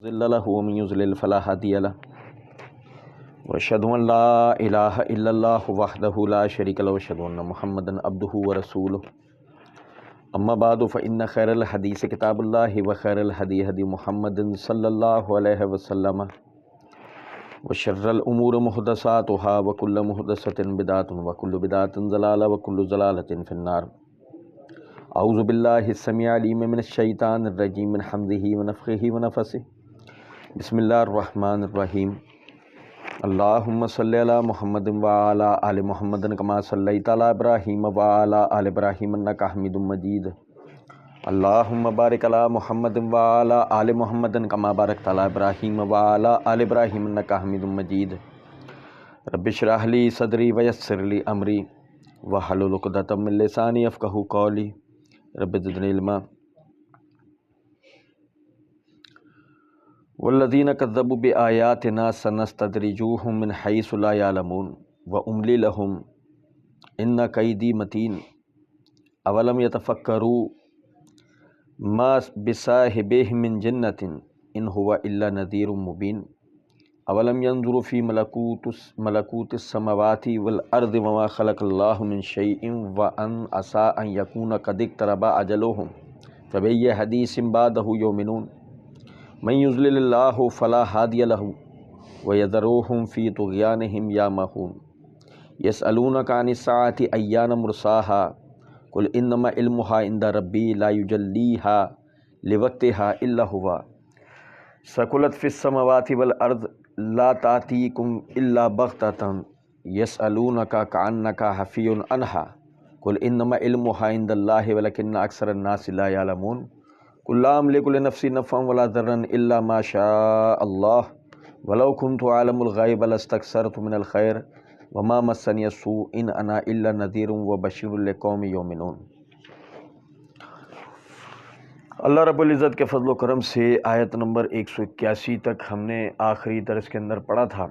ضل له ومن يضلل فلا هادي له واشهد ان لا اله الا الله وحده لا شريك له واشهد ان محمدا عبده ورسوله اما بعد فان خير الحديث كتاب الله وخير الهدي هدي محمد صلى الله عليه وسلم وشر الامور محدثاتها وكل محدثة بدعة وكل بدعة ضلالة وكل ضلالة في النار. اعوذ باللہ السمیع العلیم من الشیطان الرجیم من حمزہ ونفخہ ونفثہ. بسم اللہ الرحمن الرحیم. اللہم صلی علی محمد وعلی آل محمد کما صلیت علی ابراہیم وعلی آل ابراہیم انک حمید مجید. اللہم بارک علی محمد وعلی آل محمد کما بارکت علی ابراہیم وعلی آل ابراہیم انک حمید مجید. رب اشرح لی صدری ویسر لی امری واحلل عقدۃ من لسانی یفقہوا قولی. رب زدنی علما. والذین کذبوا بآیاتنا سنستدرجوہم من حیث لا یعلمون واملی لہم ان کیدی متین. اولم یتفکروا ما بصاحبہ من جنۃ ان هو الا نذیر مبین. اولم ینظروا فی ملکوت السماوات والارض وما خلق اللہ من شیء وان عسى ان یکون قد اقترب اجلہم فبأی حدیث بعدہ یؤمنون. من یضلل اللہ فلا ہادی لہ ویذرہم فی طغیانہم یعمہون. یسألونک عن الساعۃ ایان مرساہا قل انما علمها عند ربی لا یجلیہا لوقتہا الا ہوا. ثقلت فی السماوات والارض لا تأتیکم الا بغتۃ یسألونک کأنک حفی عنہا قل انما علمها عند اللہ ولکن اکثر الناس لا یعلمون. قل لا املک لنفسی نفعا ولا ضرا الا ما شاء اللہ ولو کنت اعلم الغیب لاستکثرت من الخیر وما مسنی السوء ان انا الا نذیر وبشیر لقوم یؤمنون. اللہ رب العزت کے فضل و کرم سے آیت نمبر 181 تک ہم نے آخری درس کے اندر پڑھا تھا،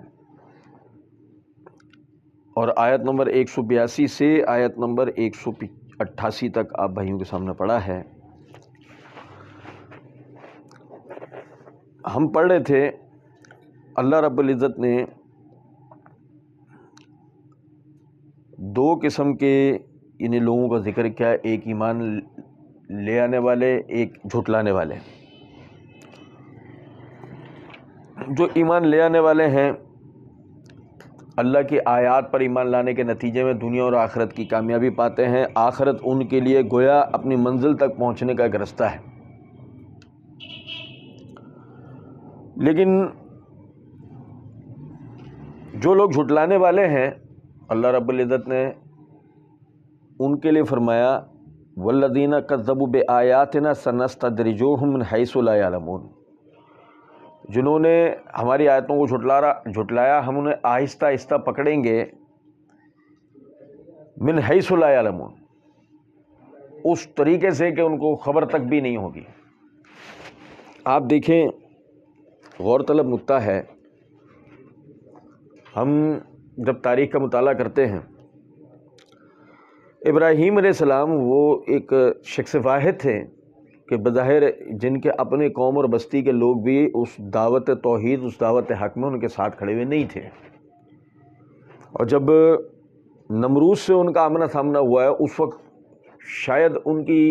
اور آیت نمبر 182 سے آیت نمبر 188 تک آپ بھائیوں کے سامنے پڑھا ہے. ہم پڑھ رہے تھے اللہ رب العزت نے دو قسم کے ان لوگوں کا ذکر کیا، ایک ایمان لے آنے والے، ایک جھٹلانے والے. جو ایمان لے آنے والے ہیں اللہ کی آیات پر ایمان لانے کے نتیجے میں دنیا اور آخرت کی کامیابی پاتے ہیں. آخرت ان کے لیے گویا اپنی منزل تک پہنچنے کا ایک رستہ ہے. لیکن جو لوگ جھٹلانے والے ہیں اللہ رب العزت نے ان کے لیے فرمایا والذین کذبوا بآیاتنا سنستدرجوہم من حیث لا یعلمون. جنہوں نے ہماری آیتوں کو جھٹلایا ہم انہیں آہستہ آہستہ پکڑیں گے. من حیث لا یعلمون، اس طریقے سے کہ ان کو خبر تک بھی نہیں ہوگی. آپ دیکھیں، غور طلب نکتہ ہے. ہم جب تاریخ کا مطالعہ کرتے ہیں، ابراہیم علیہ السلام وہ ایک شخص واحد تھے کہ بظاہر جن کے اپنے قوم اور بستی کے لوگ بھی اس دعوت توحید، اس دعوت حق میں ان کے ساتھ کھڑے ہوئے نہیں تھے. اور جب نمرود سے ان کا آمنا سامنا ہوا ہے، اس وقت شاید ان کی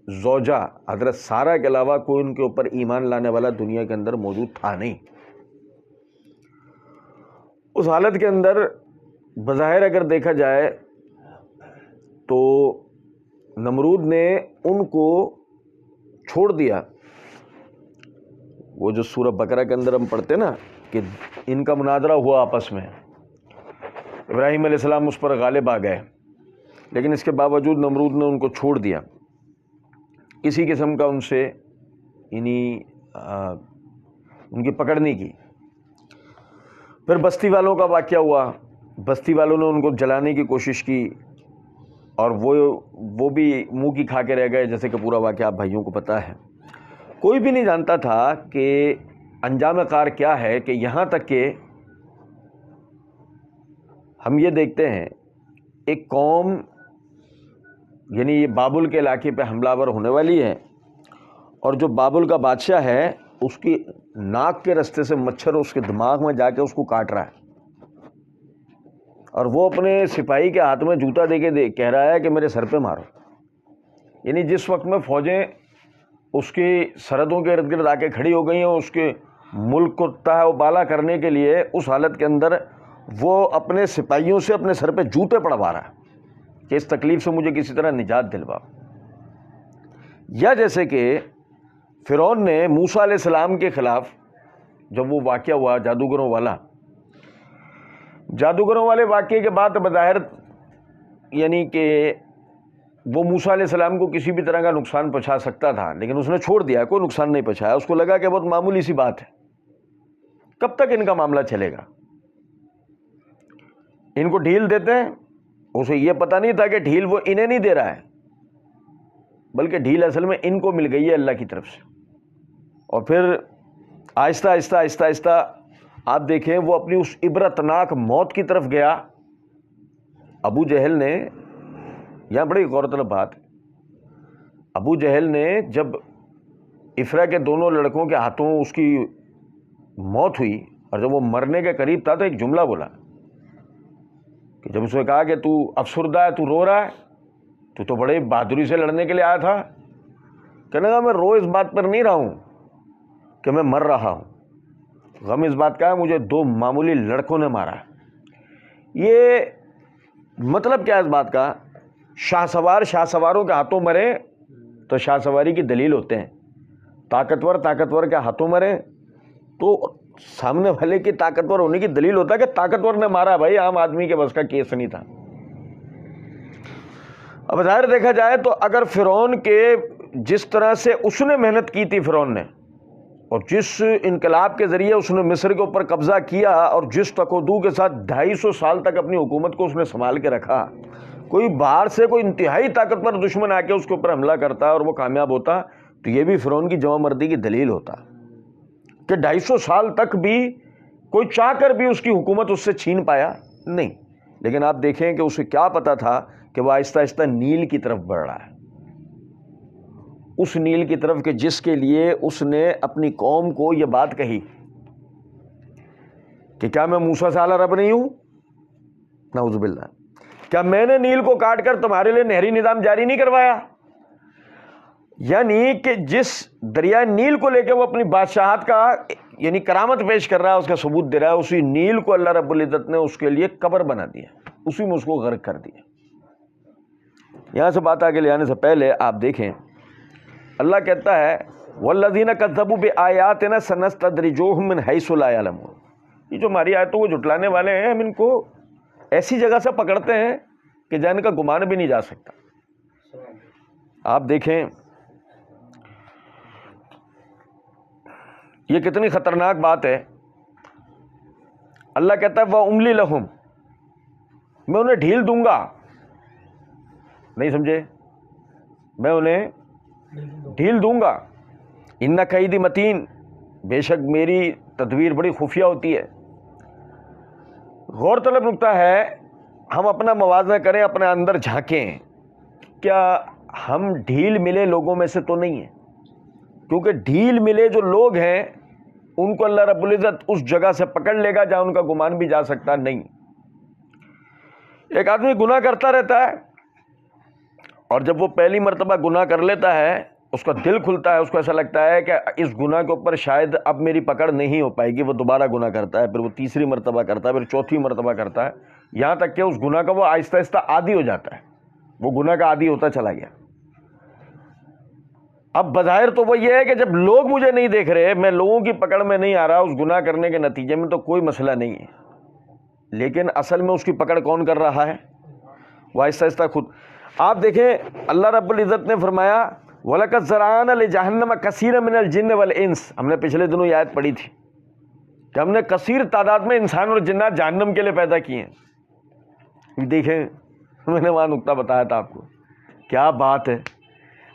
زوجہ حضرت سارہ کے علاوہ کوئی ان کے اوپر ایمان لانے والا دنیا کے اندر موجود تھا نہیں. اس حالت کے اندر بظاہر اگر دیکھا جائے تو نمرود نے ان کو چھوڑ دیا. وہ جو سورہ بقرہ کے اندر ہم پڑھتے نا کہ ان کا مناظرہ ہوا آپس میں، ابراہیم علیہ السلام اس پر غالب آ گئے، لیکن اس کے باوجود نمرود نے ان کو چھوڑ دیا. کسی قسم کا ان سے ان کی پکڑ نہیں کی. پھر بستی والوں کا واقعہ ہوا. بستی والوں نے ان کو جلانے کی کوشش کی اور وہ بھی منہ کی کھا کے رہ گئے، جیسے کہ پورا واقعہ آپ بھائیوں کو پتہ ہے. کوئی بھی نہیں جانتا تھا کہ انجام کار کیا ہے، کہ یہاں تک کہ ہم یہ دیکھتے ہیں ایک قوم یعنی یہ بابل کے علاقے پہ حملہ آور ہونے والی ہے، اور جو بابل کا بادشاہ ہے اس کی ناک کے رستے سے مچھر اس کے دماغ میں جا کے اس کو کاٹ رہا ہے، اور وہ اپنے سپاہی کے ہاتھ میں جوتا دے کے کہہ رہا ہے کہ میرے سر پہ مارو۔ یعنی جس وقت میں فوجیں اس کی سرحدوں کے ارد گرد آ کے کھڑی ہو گئی ہیں اس کے ملک کو تہ و بالا کرنے کے لیے، اس حالت کے اندر وہ اپنے سپاہیوں سے اپنے سر پہ جوتے پڑوا رہا ہے کہ اس تکلیف سے مجھے کسی طرح نجات دلواؤ۔ یا جیسے کہ فرعون نے موسیٰ علیہ السلام کے خلاف جب وہ واقعہ ہوا جادوگروں والے واقعے کے بعد بظاہر یعنی کہ وہ موسیٰ علیہ السلام کو کسی بھی طرح کا نقصان پہنچا سکتا تھا، لیکن اس نے چھوڑ دیا، کوئی نقصان نہیں پہنچایا۔ اس کو لگا کہ بہت معمولی سی بات ہے، کب تک ان کا معاملہ چلے گا، ان کو ڈھیل دیتے ہیں۔ اسے یہ پتہ نہیں تھا کہ ڈھیل وہ انہیں نہیں دے رہا ہے، بلکہ ڈھیل اصل میں ان کو مل گئی ہے اللہ کی طرف سے۔ اور پھر آہستہ آہستہ آہستہ آہستہ آپ دیکھیں وہ اپنی اس عبرتناک موت کی طرف گیا۔ ابو جہل نے، یہاں بڑی غور طلب بات، ابو جہل نے جب افرا کے دونوں لڑکوں کے ہاتھوں اس کی موت ہوئی اور جب وہ مرنے کے قریب تھا تو ایک جملہ بولا کہ جب اس نے کہا کہ تو افسردہ ہے، تو رو رہا ہے، تو بڑے بہادری سے لڑنے کے لیے آیا تھا، کہنے لگا میں رو اس بات پر نہیں رہا ہوں کہ میں مر رہا ہوں، غم اس بات کا ہے مجھے دو معمولی لڑکوں نے مارا۔ یہ مطلب کیا ہے اس بات کا؟ شاہ سواروں کے ہاتھوں مرے تو شاہ سواری کی دلیل ہوتے ہیں، طاقتور کے ہاتھوں مرے تو سامنے والے کی طاقتور ہونے کی دلیل ہوتا ہے کہ طاقتور نے مارا، بھائی عام آدمی کے بس کا کیس نہیں تھا۔ اب ظاہر دیکھا جائے تو اگر فرعون کے جس طرح سے اس نے محنت کی تھی، فرعون نے، اور جس انقلاب کے ذریعے اس نے مصر کے اوپر قبضہ کیا اور جس تکودو کے ساتھ 250 سال تک اپنی حکومت کو اس نے سنبھال کے رکھا، کوئی باہر سے کوئی انتہائی طاقتور دشمن آ کے اس کے اوپر حملہ کرتا اور وہ کامیاب ہوتا تو یہ بھی فرعون کی جواں مردی کی دلیل ہوتا کہ 250 سال تک بھی کوئی چاہ کر بھی اس کی حکومت اس سے چھین پایا نہیں۔ لیکن آپ دیکھیں کہ اسے کیا پتا تھا کہ وہ آہستہ آہستہ نیل کی طرف بڑھ رہا ہے، اس نیل کی طرف کہ جس کے لیے اس نے اپنی قوم کو یہ بات کہی کہ کیا میں موسیٰ سے اعلیٰ رب نہیں ہوں؟ نعوذ باللہ، کیا میں نے نیل کو کاٹ کر تمہارے لیے نہری نظام جاری نہیں کروایا؟ یعنی کہ جس دریائے نیل کو لے کے وہ اپنی بادشاہت کا یعنی کرامت پیش کر رہا ہے، اس کا ثبوت دے رہا ہے، اسی نیل کو اللہ رب العزت نے اس کے لیے قبر بنا دیا، اسی میں اس کو غرق کر دیا۔ یہاں سے بات آگے لے آنے سے پہلے آپ دیکھیں اللہ کہتا ہے وَالَّذِينَ كَذَّبُوا بِآيَاتِنَا سَنَسْتَدْرِجُوهُم مِّنْ حَيْثُ لَا يَعْلَمُونَ، یہ جو ہماری آیتوں کو جھٹلانے والے ہیں ہم ان کو ایسی جگہ سے پکڑتے ہیں کہ جہاں ان کا گمان بھی نہیں جا سکتا۔ آپ دیکھیں یہ کتنی خطرناک بات ہے۔ اللہ کہتا ہے وَأُمْلِي لَهُمْ، میں انہیں ڈھیل دوں گا، نہیں سمجھے، میں انہیں ڈھیل دوں گا، ان کیدی متین، بے شک میری تدبیر بڑی خفیہ ہوتی ہے۔ غور طلب نکتہ ہے، ہم اپنا موازنہ کریں، اپنے اندر جھانکیں، کیا ہم ڈھیل ملے لوگوں میں سے تو نہیں ہیں؟ کیونکہ ڈھیل ملے جو لوگ ہیں ان کو اللہ رب العزت اس جگہ سے پکڑ لے گا جہاں ان کا گمان بھی جا سکتا نہیں۔ ایک آدمی گناہ کرتا رہتا ہے اور جب وہ پہلی مرتبہ گناہ کر لیتا ہے اس کا دل کھلتا ہے، اس کو ایسا لگتا ہے کہ اس گناہ کے اوپر شاید اب میری پکڑ نہیں ہو پائے گی، وہ دوبارہ گناہ کرتا ہے، پھر وہ تیسری مرتبہ کرتا ہے، پھر چوتھی مرتبہ کرتا ہے، یہاں تک کہ اس گناہ کا وہ آہستہ آہستہ عادی ہو جاتا ہے، وہ گناہ کا عادی ہوتا چلا گیا۔ اب بظاہر تو وہ یہ ہے کہ جب لوگ مجھے نہیں دیکھ رہے، میں لوگوں کی پکڑ میں نہیں آ رہا، اس گناہ کرنے کے نتیجے میں تو کوئی مسئلہ نہیں ہے، لیکن اصل میں اس کی پکڑ کون کر رہا ہے؟ وہ آہستہ آہستہ خود۔ آپ دیکھیں اللہ رب العزت نے فرمایا وَلَقَدْ زَرَعْنَا لِجَهَنَّمَ كَثِيرًا مِنَ الْجِنِّ وَالْإِنسِ، ہم نے پچھلے دنوں یہ آیت پڑھی تھی کہ ہم نے کثیر تعداد میں انسان اور جنات جہنم کے لیے پیدا کیے ہیں۔ دیکھیں میں نے وہاں نقطہ بتایا تھا آپ کو، کیا بات ہے۔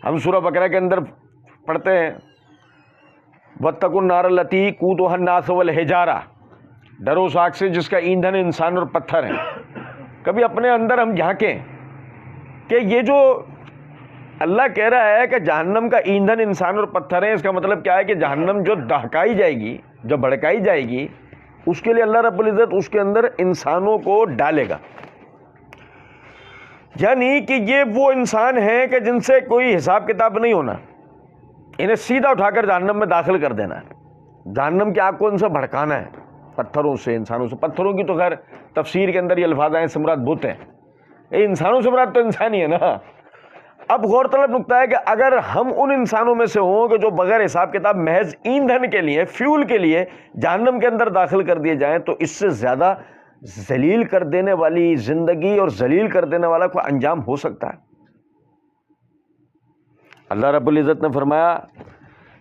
ہم سورہ بقرہ کے اندر پڑھتے ہیں وَاتَّقُوا النَّارَ الَّتِي قُودُهَا النَّاسُ وَالْحِجَارَةُ، ڈرو اس آگ سے جس کا ایندھن انسان اور پتھر ہے۔ کبھی اپنے اندر ہم جھانکیں کہ یہ جو اللہ کہہ رہا ہے کہ جہنم کا ایندھن انسان اور پتھر ہے. اس کا مطلب کیا ہے کہ جہنم جو دہکائی جائے گی، جو بھڑکائی جائے گی، اس کے لیے اللہ رب العزت اس کے اندر انسانوں کو ڈالے گا. یعنی کہ یہ وہ انسان ہیں کہ جن سے کوئی حساب کتاب نہیں ہونا، انہیں سیدھا اٹھا کر جہنم میں داخل کر دینا ہے. جہنم کی آگ کو ان سے بھڑکانا ہے، پتھروں سے، انسانوں سے. پتھروں کی تو خیر تفسیر کے اندر یہ الفاظ آئے سے مراد بت ہیں، انسانوں سے مراد تو انسان ہی ہے نا. اب غور طلب نکتہ ہے کہ اگر ہم ان انسانوں میں سے ہوں کہ جو بغیر حساب کتاب محض ایندھن کے لیے، فیول کے لیے جہنم کے اندر داخل کر دیے جائیں، تو اس سے زیادہ ذلیل کر دینے والی زندگی اور ذلیل کر دینے والا کوئی انجام ہو سکتا ہے؟ اللہ رب العزت نے فرمایا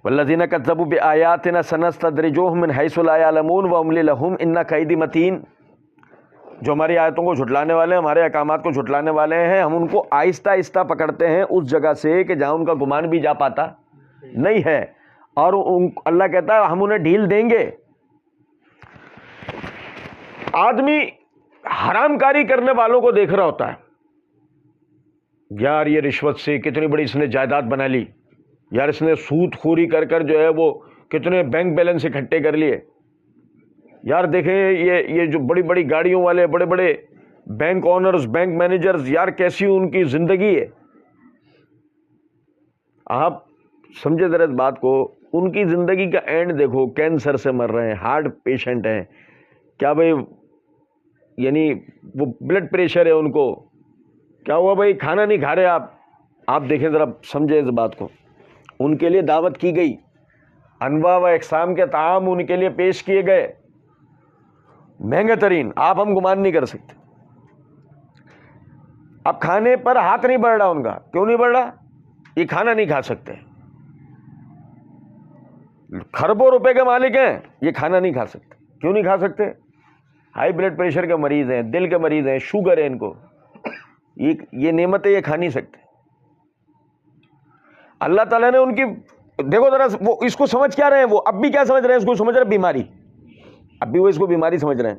والذین کذبوا بآیاتنا سنستدرجوہم من حیث لا یعلمون واملی لہم ان کیدی متین. جو ہماری آیتوں کو جھٹلانے والے ہیں، ہمارے احکامات کو جھٹلانے والے ہیں، ہم ان کو آہستہ آہستہ پکڑتے ہیں اس جگہ سے کہ جہاں ان کا گمان بھی جا پاتا نہیں ہے. اور اللہ کہتا ہے ہم انہیں ڈھیل دیں گے. آدمی حرام کاری کرنے والوں کو دیکھ رہا ہوتا ہے، یار یہ رشوت سے کتنی بڑی اس نے جائیداد بنا لی، یار اس نے سود خوری کر کر جو ہے وہ کتنے بینک بیلنس اکٹھے کر لیے، یار دیکھیں یہ جو بڑی بڑی گاڑیوں والے، بڑے بڑے بینک آنرز، بینک مینیجرز، یار کیسی ان کی زندگی ہے. آپ سمجھے ذرا اس بات کو، ان کی زندگی کا اینڈ دیکھو، کینسر سے مر رہے ہیں، ہارٹ پیشنٹ ہیں، کیا بھائی یعنی وہ بلڈ پریشر ہے ان کو، کیا ہوا بھائی کھانا نہیں کھا رہے آپ دیکھیں ذرا، سمجھے اس بات کو. ان کے لیے دعوت کی گئی، انواع و اقسام کے طعام ان کے لیے پیش کیے گئے، مہنگے ترین، آپ ہم گمان نہیں کر سکتے. اب کھانے پر ہاتھ نہیں بڑھ رہا ان کا. کیوں نہیں بڑھ رہا؟ یہ کھانا نہیں کھا سکتے. کھربوں روپے کے مالک ہیں، یہ کھانا نہیں کھا سکتے. کیوں نہیں کھا سکتے؟ ہائی بلڈ پریشر کے مریض ہیں، دل کے مریض ہیں، شوگر ہے ان کو، یہ نعمتیں یہ کھا نہیں سکتے. اللہ تعالیٰ نے ان کی، دیکھو ذرا وہ اس کو سمجھ کیا رہے ہیں، وہ اب بھی کیا سمجھ رہے ہیں؟ اس کو سمجھ رہے ہیں بیماری. اب بھی وہ اس کو بیماری سمجھ رہے ہیں.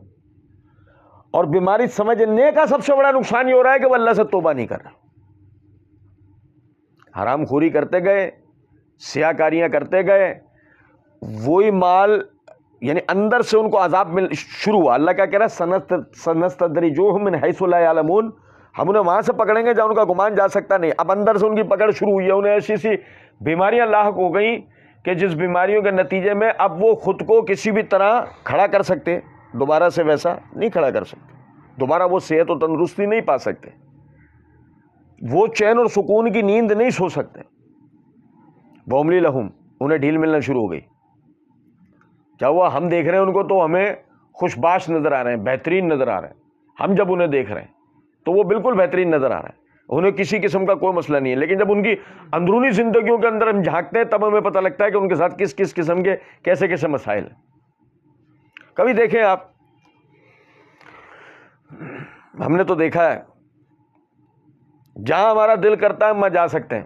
اور بیماری سمجھنے کا سب سے بڑا نقصان یہ ہو رہا ہے کہ وہ اللہ سے توبہ نہیں کر رہا. حرام خوری کرتے گئے، سیاہ کاریاں کرتے گئے، وہی مال یعنی اندر سے ان کو عذاب مل شروع ہوا. اللہ کیا کہہ رہا ہے؟ سنستدرجوہم من حیث لا یعلمون. ہم انہیں وہاں سے پکڑیں گے جہاں ان کا گمان جا سکتا نہیں. اب اندر سے ان کی پکڑ شروع ہوئی ہے، انہیں ایسی سی بیماریاں لاحق ہو گئیں کہ جس بیماریوں کے نتیجے میں اب وہ خود کو کسی بھی طرح کھڑا کر سکتے، دوبارہ سے ویسا نہیں کھڑا کر سکتے، دوبارہ وہ صحت و تندرستی نہیں پا سکتے، وہ چین اور سکون کی نیند نہیں سو سکتے. وَأُمْلِي لَهُمْ، انہیں ڈھیل ملنا شروع ہو گئی. کیا ہوا؟ ہم دیکھ رہے ہیں ان کو تو ہمیں خوش باش نظر آ رہے ہیں، بہترین نظر آ رہے ہیں. ہم جب انہیں دیکھ رہے ہیں تو وہ بالکل بہترین نظر آ رہے ہیں، انہیں کسی قسم کا کوئی مسئلہ نہیں ہے. لیکن جب ان کی اندرونی زندگیوں کے اندر ہم جھانکتے ہیں تب ہمیں پتہ لگتا ہے کہ ان کے ساتھ کس کس قسم کے کیسے کیسے مسائل ہیں. کبھی دیکھیں آپ، ہم نے تو دیکھا ہے جہاں ہمارا دل کرتا ہے ہم وہاں جا سکتے ہیں،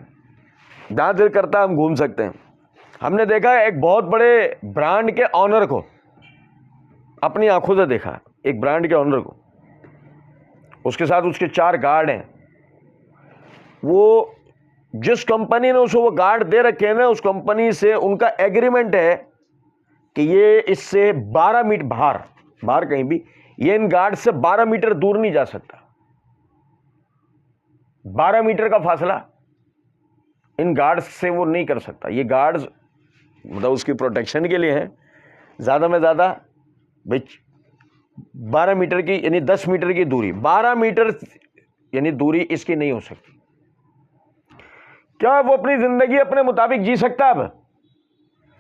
جہاں دل کرتا ہے ہم گھوم سکتے ہیں. ہم نے دیکھا ہے ایک بہت بڑے برانڈ کے آنر کو، اپنی آنکھوں سے دیکھا، ایک برانڈ کے آنر کو، اس کے ساتھ اس کے 4 گارڈ ہیں. وہ جس کمپنی نے اسے وہ گارڈ دے رکھے ہیں نا، اس کمپنی سے ان کا ایگریمنٹ ہے کہ یہ اس سے 12 میٹر باہر کہیں بھی یہ ان گارڈ سے 12 میٹر دور نہیں جا سکتا. 12 میٹر کا فاصلہ ان گارڈز سے وہ نہیں کر سکتا. یہ گارڈز مطلب اس کی پروٹیکشن کے لیے ہیں، زیادہ میں زیادہ 12 میٹر کی یعنی 10 میٹر کی دوری، 12 میٹر یعنی دوری اس کی نہیں ہو سکتی. کیا وہ اپنی زندگی اپنے مطابق جی سکتا ہے؟ اب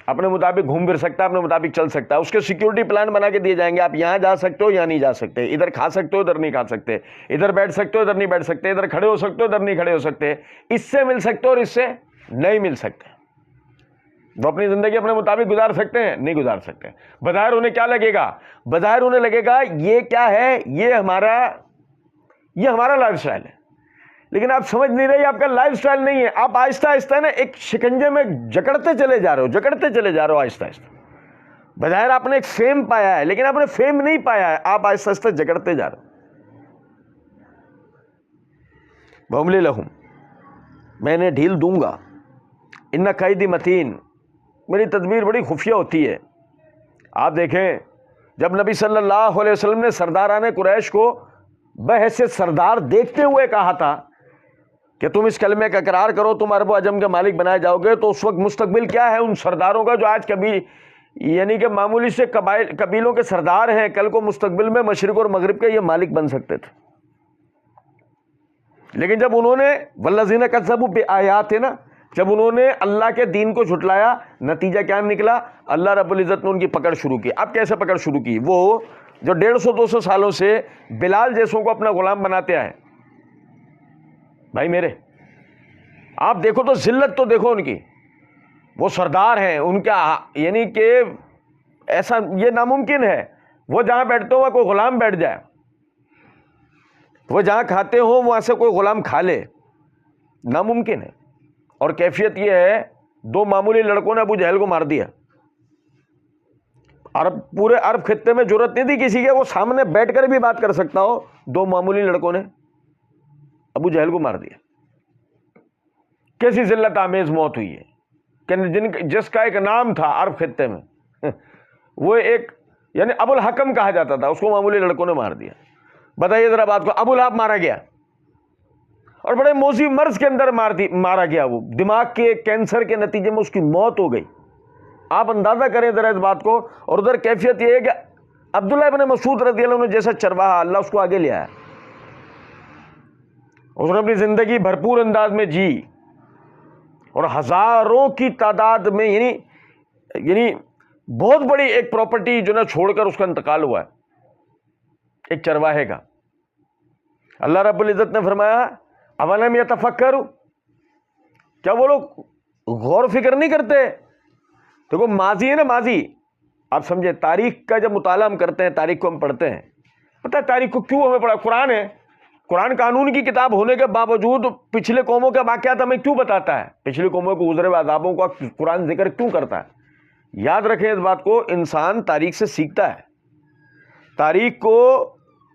اپنے مطابق گھوم پھر سکتا ہے، اپنے مطابق چل سکتا ہے؟ اس کے سیکیورٹی پلان بنا کے دیے جائیں گے، آپ یہاں جا سکتے ہو، یہاں نہیں جا سکتے، ادھر کھا سکتے ہو، ادھر نہیں کھا سکتے، ادھر بیٹھ سکتے ہو، ادھر نہیں بیٹھ سکتے، ادھر کھڑے ہو سکتے ہو، ادھر نہیں کھڑے ہو سکتے، اس سے مل سکتے ہو اور اس سے نہیں مل سکتے. وہ اپنی زندگی اپنے مطابق گزار سکتے ہیں؟ نہیں گزار سکتے. بظاہر انہیں کیا لگے گا؟ بظاہر انہیں لگے گا یہ کیا ہے، یہ ہمارا لائف سٹائل ہے. لیکن آپ سمجھ نہیں رہے، آپ کا لائف سٹائل نہیں ہے. آپ آہستہ آہستہ نا ایک شکنجے میں جکڑتے چلے جا رہے ہو آہستہ آہستہ. بظاہر آپ نے ایک فیم پایا ہے لیکن آپ نے فیم نہیں پایا ہے، آپ آہستہ آہستہ جکڑتے جا رہے ہو. وَأُمْلِي لَهُمْ، میں انہیں ڈھیل دوں گا. ان قیدی متین، میری تدبیر بڑی خفیہ ہوتی ہے. آپ دیکھیں جب نبی صلی اللہ علیہ وسلم نے سرداران قریش کو بحیثیت سردار دیکھتے ہوئے کہا تھا کہ تم اس کلمے کا اقرار کرو، تم عرب و عجم کے مالک بنائے جاؤ گے، تو اس وقت مستقبل کیا ہے ان سرداروں کا جو آج کبھی یعنی کہ معمولی سے قبیلوں کے سردار ہیں، کل کو مستقبل میں مشرق اور مغرب کے یہ مالک بن سکتے تھے. لیکن جب انہوں نے والذین کذبوا بآیاتنا، جب انہوں نے اللہ کے دین کو جھٹلایا، نتیجہ کیا نکلا؟ اللہ رب العزت نے ان کی پکڑ شروع کی. اب کیسے پکڑ شروع کی؟ وہ جو 150-200 سالوں سے بلال جیسوں کو اپنا غلام بناتے آئے. بھائی میرے، آپ دیکھو تو ذلت تو دیکھو ان کی. وہ سردار ہیں، ان کا یعنی کہ ایسا یہ ناممکن ہے وہ جہاں بیٹھتے ہو وہاں کوئی غلام بیٹھ جائے، وہ جہاں کھاتے ہو وہاں سے کوئی غلام کھا لے، ناممکن ہے. اور کیفیت یہ ہے، 2 معمولی لڑکوں نے ابو جہل کو مار دیا. پورے عرب خطے میں جرأت نہیں تھی کسی کے وہ سامنے بیٹھ کر بھی بات کر سکتا ہو. 2 معمولی لڑکوں نے ابو جہل کو مار دیا. کیسی ذلت آمیز موت ہوئی ہے کہ جس کا ایک نام تھا عرب خطے میں، وہ ایک یعنی ابو الحکم کہا جاتا تھا، اس کو معمولی لڑکوں نے مار دیا. بتائیے ذرا بات کو. ابو لہب مارا گیا اور بڑے موذی مرض کے اندر مارا گیا. وہ دماغ کے کینسر کے نتیجے میں اس کی موت ہو گئی. آپ اندازہ کریں ذرا اس بات کو. اور ادھر کیفیت یہ ہے کہ عبداللہ ابن مسعود رضی اللہ عنہ جیسا چرواہا اللہ اس کو آگے لے آیا. اس نے اپنی زندگی بھرپور انداز میں جی اور ہزاروں کی تعداد میں یعنی بہت بڑی ایک پراپرٹی جو نا چھوڑ کر اس کا انتقال ہوا ہے ایک چرواہے کا. اللہ رب العزت نے فرمایا اولم یتفکروا، کیا وہ لوگ غور و فکر نہیں کرتے؟ دیکھو ماضی ہے نا، ماضی آپ سمجھے. تاریخ کا جب مطالعہ ہم کرتے ہیں، تاریخ کو ہم پڑھتے ہیں، پتہ ہے تاریخ کو کیوں ہمیں پڑھا؟ قرآن ہے، قرآن قانون کی کتاب ہونے کے باوجود پچھلے قوموں کے واقعات ہمیں کیوں بتاتا ہے؟ پچھلی قوموں کو گزرے ہوئے عذابوں کا قرآن ذکر کیوں کرتا ہے؟ یاد رکھیں اس بات کو، انسان تاریخ سے سیکھتا ہے. تاریخ کو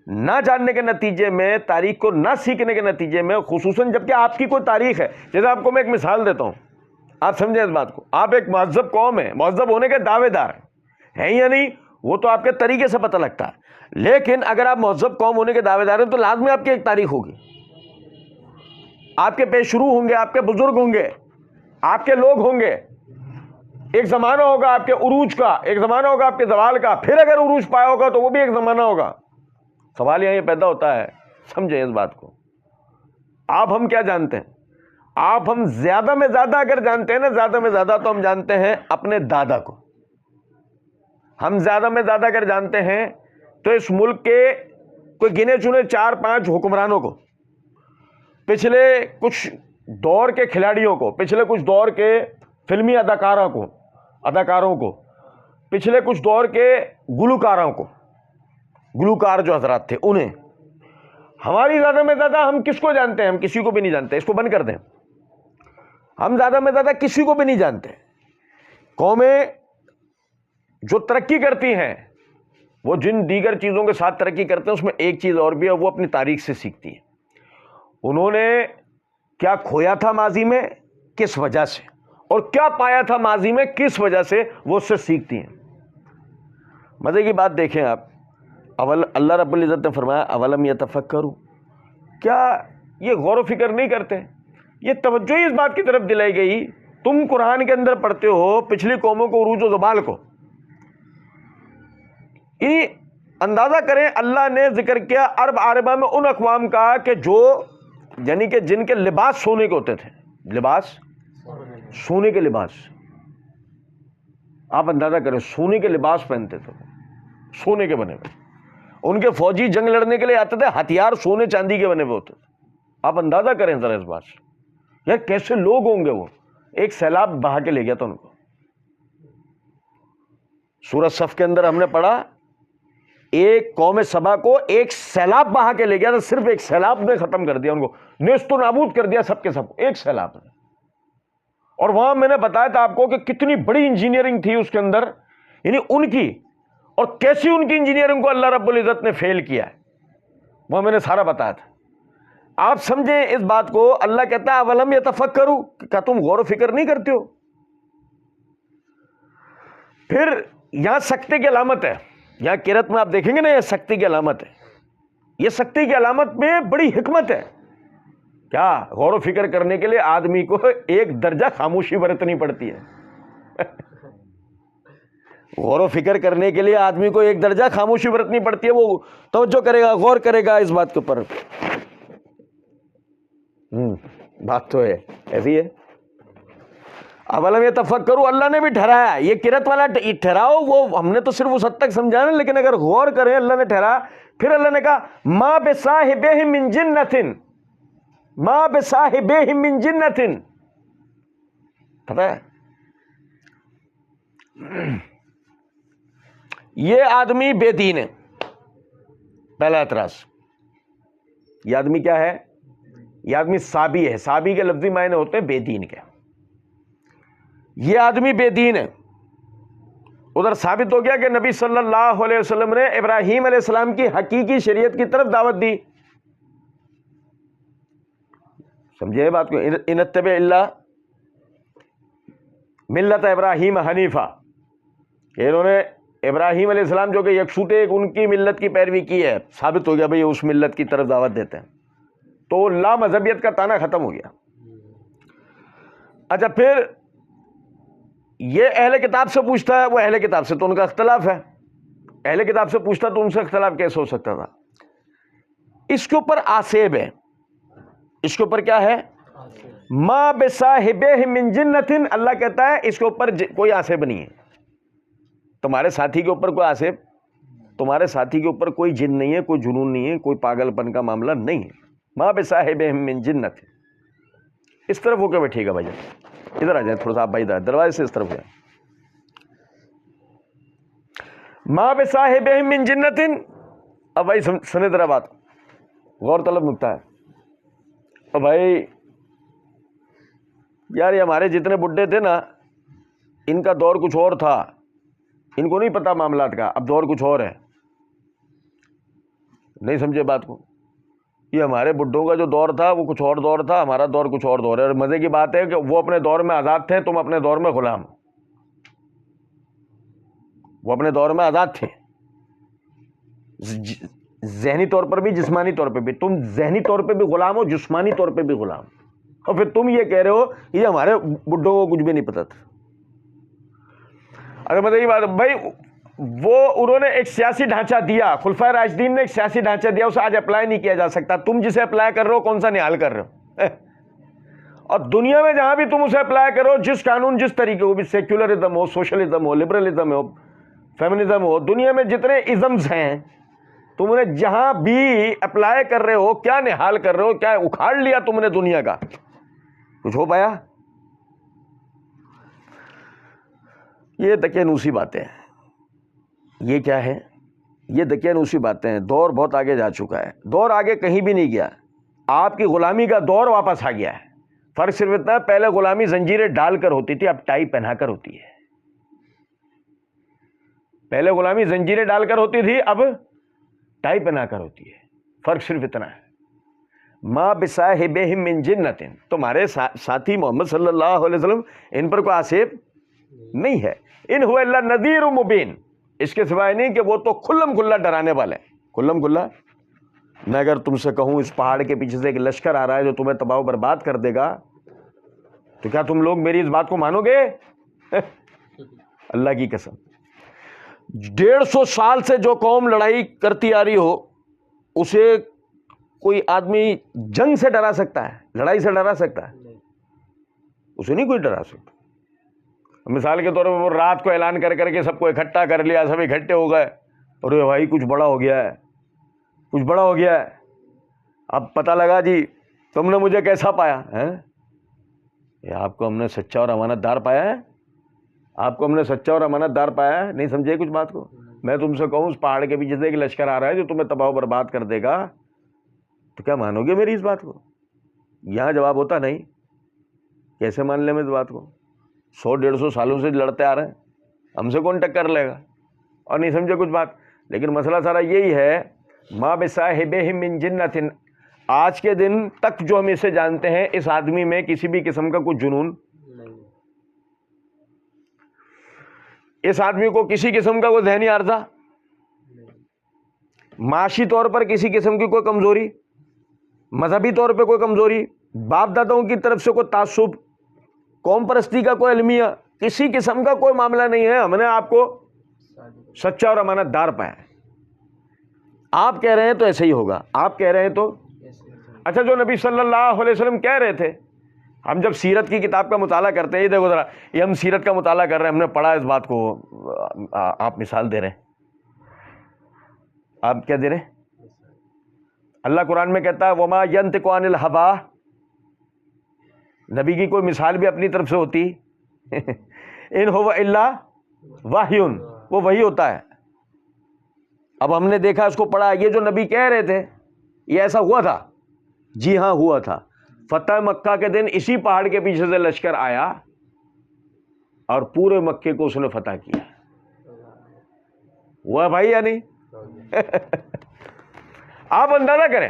نہ جاننے کے نتیجے میں، تاریخ کو نہ سیکھنے کے نتیجے میں، خصوصاً جبکہ آپ کی کوئی تاریخ ہے. جیسے آپ کو میں ایک مثال دیتا ہوں، آپ سمجھیں اس بات کو. آپ ایک مہذب قوم ہے، مہذب ہونے کے دعوے دار ہیں یا نہیں، وہ تو آپ کے طریقے سے پتہ لگتا ہے. لیکن اگر آپ مہذب قوم ہونے کے دعوے دار ہیں تو لازمی آپ کی ایک تاریخ ہوگی. آپ کے پیشرو ہوں گے، آپ کے بزرگ ہوں گے، آپ کے لوگ ہوں گے. ایک زمانہ ہوگا آپ کے عروج کا، ایک زمانہ ہوگا آپ کے زوال کا، پھر اگر عروج پایا ہوگا تو وہ بھی ایک زمانہ ہوگا. سوال یہاں یہ پیدا ہوتا ہے، سمجھیں اس بات کو. آپ ہم کیا جانتے ہیں؟ آپ ہم زیادہ میں زیادہ اگر جانتے ہیں نا، زیادہ میں زیادہ تو ہم جانتے ہیں اپنے دادا کو. ہم زیادہ میں زیادہ اگر جانتے ہیں تو اس ملک کے کوئی گنے چنے 4-5 حکمرانوں کو، پچھلے کچھ دور کے کھلاڑیوں کو، پچھلے کچھ دور کے فلمی اداکاروں کو، پچھلے کچھ دور کے گلوکاروں کو، گلوکار جو حضرات تھے انہیں. ہماری زیادہ میں زیادہ ہم کس کو جانتے ہیں؟ ہم کسی کو بھی نہیں جانتے. اس کو بند کر دیں. ہم زیادہ میں زیادہ کسی کو بھی نہیں جانتے. قومیں جو ترقی کرتی ہیں، وہ جن دیگر چیزوں کے ساتھ ترقی کرتے ہیں، اس میں ایک چیز اور بھی ہے، وہ اپنی تاریخ سے سیکھتی ہیں. انہوں نے کیا کھویا تھا ماضی میں، کس وجہ سے، اور کیا پایا تھا ماضی میں، کس وجہ سے، وہ اس سے سیکھتی ہیں. مزے کی بات دیکھیں آپ، اللہ رب العزت نے فرمایا اولم یتفکروا، کیا یہ غور و فکر نہیں کرتے؟ یہ توجہ ہی اس بات کی طرف دلائی گئی. تم قرآن کے اندر پڑھتے ہو پچھلی قوموں کو، عروج و زوال کو. اندازہ کریں اللہ نے ذکر کیا عرب عاربہ میں ان اقوام کا کہ جو یعنی کہ جن کے لباس سونے کے ہوتے تھے، لباس سونے کے لباس. آپ اندازہ کریں سونے کے لباس پہنتے تھے، سونے کے بنے ہوئے. ان کے فوجی جنگ لڑنے کے لیے آتے تھے، ہتھیار سونے چاندی کے بنے ہوئے ہوتے تھے. آپ اندازہ کریں ذرا اس بات سے، یار کیسے لوگ ہوں گے. وہ ایک سیلاب بہا کے لے گیا تھا ان کو. سورہ صف کے اندر ہم نے پڑھا ایک قوم سبا کو ایک سیلاب بہا کے لے گیا تھا. صرف ایک سیلاب نے ختم کر دیا ان کو، نیست و نابود کر دیا سب کے سب، ایک سیلاب نے. اور وہاں میں نے بتایا تھا آپ کو کہ کتنی بڑی انجینئرنگ تھی اس کے اندر، یعنی ان کی، اور کیسی ان کی انجینئرنگ کو اللہ رب العزت نے فیل کیا ہے، وہ میں نے سارا بتایا تھا. آپ سمجھیں اس بات کو. اللہ کہتا ہے اولم یتفکروا, کیا تم غور و فکر نہیں کرتے ہو؟ پھر یہاں سکتے کی علامت ہے, یہاں قرأت میں آپ دیکھیں گے نا, یہ سکتے کی علامت ہے. یہ سکتے کی علامت میں بڑی حکمت ہے. کیا غور و فکر کرنے کے لیے آدمی کو ایک درجہ خاموشی برتنی پڑتی ہے. غور و فکر کرنے کے لیے آدمی کو ایک درجہ خاموشی برتنی پڑتی ہے. وہ توجہ کرے گا, غور کرے گا اس بات کے اوپر. بات تو ہے ایسی ہے. اولم یتفکروا, اللہ نے بھی ٹھہرایا. یہ قرأت والا ٹھہراؤ وہ ہم نے تو صرف اس حد تک سمجھانا, لیکن اگر غور کریں اللہ نے ٹھہرایا. پھر اللہ نے کہا ما بصاحبہم من جنۃ, ما بصاحبہم من جنۃ. پتہ ہے یہ آدمی بے دین ہے. پہلا اعتراض, یہ آدمی کیا ہے؟ یہ آدمی صابی ہے. صابی کے لفظی معنی ہوتے ہیں بے دین کے. یہ آدمی بے دین ہے. ادھر ثابت ہو گیا کہ نبی صلی اللہ علیہ وسلم نے ابراہیم علیہ السلام کی حقیقی شریعت کی طرف دعوت دی. سمجھے بات کو؟ ان اتبع الا ملت ابراہیم حنیفہ. انہوں نے ابراہیم علیہ السلام جو کہ یکسو تھے, ان کی ملت کی پیروی کی ہے. ثابت ہو گیا بھئی اس ملت کی طرف دعوت دیتے ہیں. تو لا مذہبیت کا تانا ختم ہو گیا. اچھا پھر یہ اہل کتاب سے پوچھتا ہے, وہ اہل کتاب سے تو ان کا اختلاف ہے. اہل کتاب سے پوچھتا تو ان سے اختلاف کیسے ہو سکتا تھا؟ اس کے اوپر آسیب ہے. اس کے اوپر کیا ہے؟ ما بصاحبہ من جنۃ. اللہ کہتا ہے اس کے اوپر کوئی آسیب نہیں ہے. تمہارے ساتھی کے اوپر کوئی آسیب, تمہارے ساتھی کے اوپر کوئی جن نہیں ہے, کوئی جنون نہیں ہے, کوئی پاگل پن کا معاملہ نہیں ہے. ما بصاحبہ من جنۃ. اس طرف ہو کے بیٹھیے گا بھائی جان, ادھر آ جائیں تھوڑا سا آپ بھائی, دروازے سے اس طرف جائیں. ما بصاحبہ من جنۃ. اب بھائی سنے ذرا بات, غور طلب نکتہ ہے. اب بھائی یار یہ ہمارے جتنے بڈھے تھے نا, ان کا دور کچھ اور تھا, ان کو نہیں پتا معاملات کا. اب دور کچھ اور ہے. نہیں سمجھے بات کو؟ یہ ہمارے بڈھوں کا جو دور تھا وہ کچھ اور دور تھا, ہمارا دور کچھ اور دور ہے. اور مزے کی بات ہے کہ وہ اپنے دور میں آزاد تھے, تم اپنے دور میں غلام. وہ اپنے دور میں آزاد تھے ذہنی طور پر بھی, جسمانی طور پہ بھی. تم ذہنی طور پہ بھی غلام ہو, جسمانی طور پہ بھی غلام. اور پھر تم یہ کہہ رہے ہو یہ ہمارے بڈھوں کو کچھ بھی نہیں پتا تھا. اگر مزے کی بات بھائی, وہ انہوں نے ایک سیاسی ڈھانچہ دیا, خلفائے راشدین نے ایک سیاسی ڈھانچہ دیا, اسے آج اپلائی نہیں کیا جا سکتا. تم جسے اپلائی کر رہے ہو کون سا نہال کر رہے ہو؟ اور دنیا میں جہاں بھی تم اسے اپلائی کرو, جس قانون جس طریقے ہو بھی, سیکولرزم ہو, سوشلزم ہو, لبرلزم ہو, فیمنزم ہو, دنیا میں جتنے ازمز ہیں تم نے جہاں بھی اپلائی کر رہے ہو, کیا نہال کر رہے ہو, کیا اکھاڑ لیا تم نے دنیا کا؟ کچھ ہو پایا؟ یہ دقیانوسی باتیں ہیں. یہ کیا ہے؟ یہ دقیانوسی باتیں ہیں. دور بہت آگے جا چکا ہے. دور آگے کہیں بھی نہیں گیا. آپ کی غلامی کا دور واپس آ گیا ہے. فرق صرف اتنا ہے, پہلے غلامی زنجیریں ڈال کر ہوتی تھی, اب ٹائی پہنا کر ہوتی ہے. پہلے غلامی زنجیریں ڈال کر ہوتی تھی, اب ٹائی پہنا کر ہوتی ہے. فرق صرف اتنا ہے. ما بصاحبہم من جنۃ. تمہارے ساتھی محمد صلی اللہ علیہ وسلم, ان پر کوئی آسیب نہیں ہے. ان هو الا نذیر مبین. اس کے سوائے نہیں کہ وہ تو کھلم کھلا ڈرانے والے. کھلم کھلا. میں اگر تم سے کہوں اس پہاڑ کے پیچھے سے ایک لشکر آ رہا ہے جو تمہیں تباہ و برباد کر دے گا, تو کیا تم لوگ میری اس بات کو مانو گے؟ اللہ کی قسم, 150 سال سے جو قوم لڑائی کرتی آ رہی ہو, اسے کوئی آدمی جنگ سے ڈرا سکتا ہے, لڑائی سے ڈرا سکتا ہے؟ اسے نہیں کوئی ڈرا سکتا. مثال کے طور پر وہ رات کو اعلان کر کر کے سب کو اکٹھا کر لیا, سب اکٹھے ہو گئے, اور بھائی کچھ بڑا ہو گیا ہے, کچھ بڑا ہو گیا ہے. اب پتہ لگا جی تم نے مجھے کیسا پایا ہے؟ یہ آپ کو ہم نے سچا اور امانت دار پایا ہے. آپ کو ہم نے سچا اور امانت دار پایا ہے. نہیں سمجھے کچھ بات کو؟ میں تم سے کہوں اس پہاڑ کے پیچھے سے ایک لشکر آ رہا ہے جو تمہیں تباہ و برباد کر دے گا, تو کیا مانو گے میری اس بات کو؟ یہاں جواب ہوتا نہیں. کیسے مان لیں میں اس بات کو؟ 100-150 سالوں سے لڑتے آ رہے ہیں, ہم سے کون ٹکر لے گا؟ اور نہیں سمجھے کچھ بات. لیکن مسئلہ سارا یہی ہے, ما بصاحبہم من جنۃ. آج کے دن تک جو ہم اسے جانتے ہیں، اس آدمی میں کسی بھی قسم کا کوئی جنون نہیں، اس آدمی کو کسی قسم کا کوئی ذہنی عارضہ، معاشی طور پر کسی قسم کی کوئی کمزوری، مذہبی طور پہ کوئی کمزوری، باپ داداؤں کی طرف سے کوئی تعصب، قوم پرستی کا کوئی المیہ، کسی قسم کا کوئی معاملہ نہیں ہے. ہم نے آپ کو سچا اور امانت دار پایا. آپ کہہ رہے ہیں تو ایسے ہی ہوگا، آپ کہہ رہے ہیں تو اچھا. جو نبی صلی اللہ علیہ وسلم کہہ رہے تھے، ہم جب سیرت کی کتاب کا مطالعہ کرتے ہیں، یہ دیکھو ذرا، یہ ہم سیرت کا مطالعہ کر رہے ہیں، ہم نے پڑھا اس بات کو، آپ مثال دے رہے ہیں. آپ کیا دے رہے ہیں؟ اللہ قرآن میں کہتا ہے وما ینطق عن الہوا، نبی کی کوئی مثال بھی اپنی طرف سے ہوتی ان هو الا وحی، وہ وحی ہوتا ہے. اب ہم نے دیکھا، اس کو پڑھا، یہ جو نبی کہہ رہے تھے یہ ایسا ہوا تھا. جی ہاں ہوا تھا. فتح مکہ کے دن اسی پہاڑ کے پیچھے سے لشکر آیا اور پورے مکے کو اس نے فتح کیا. ہوا بھائی یا نہیں؟ آپ اندازہ کریں،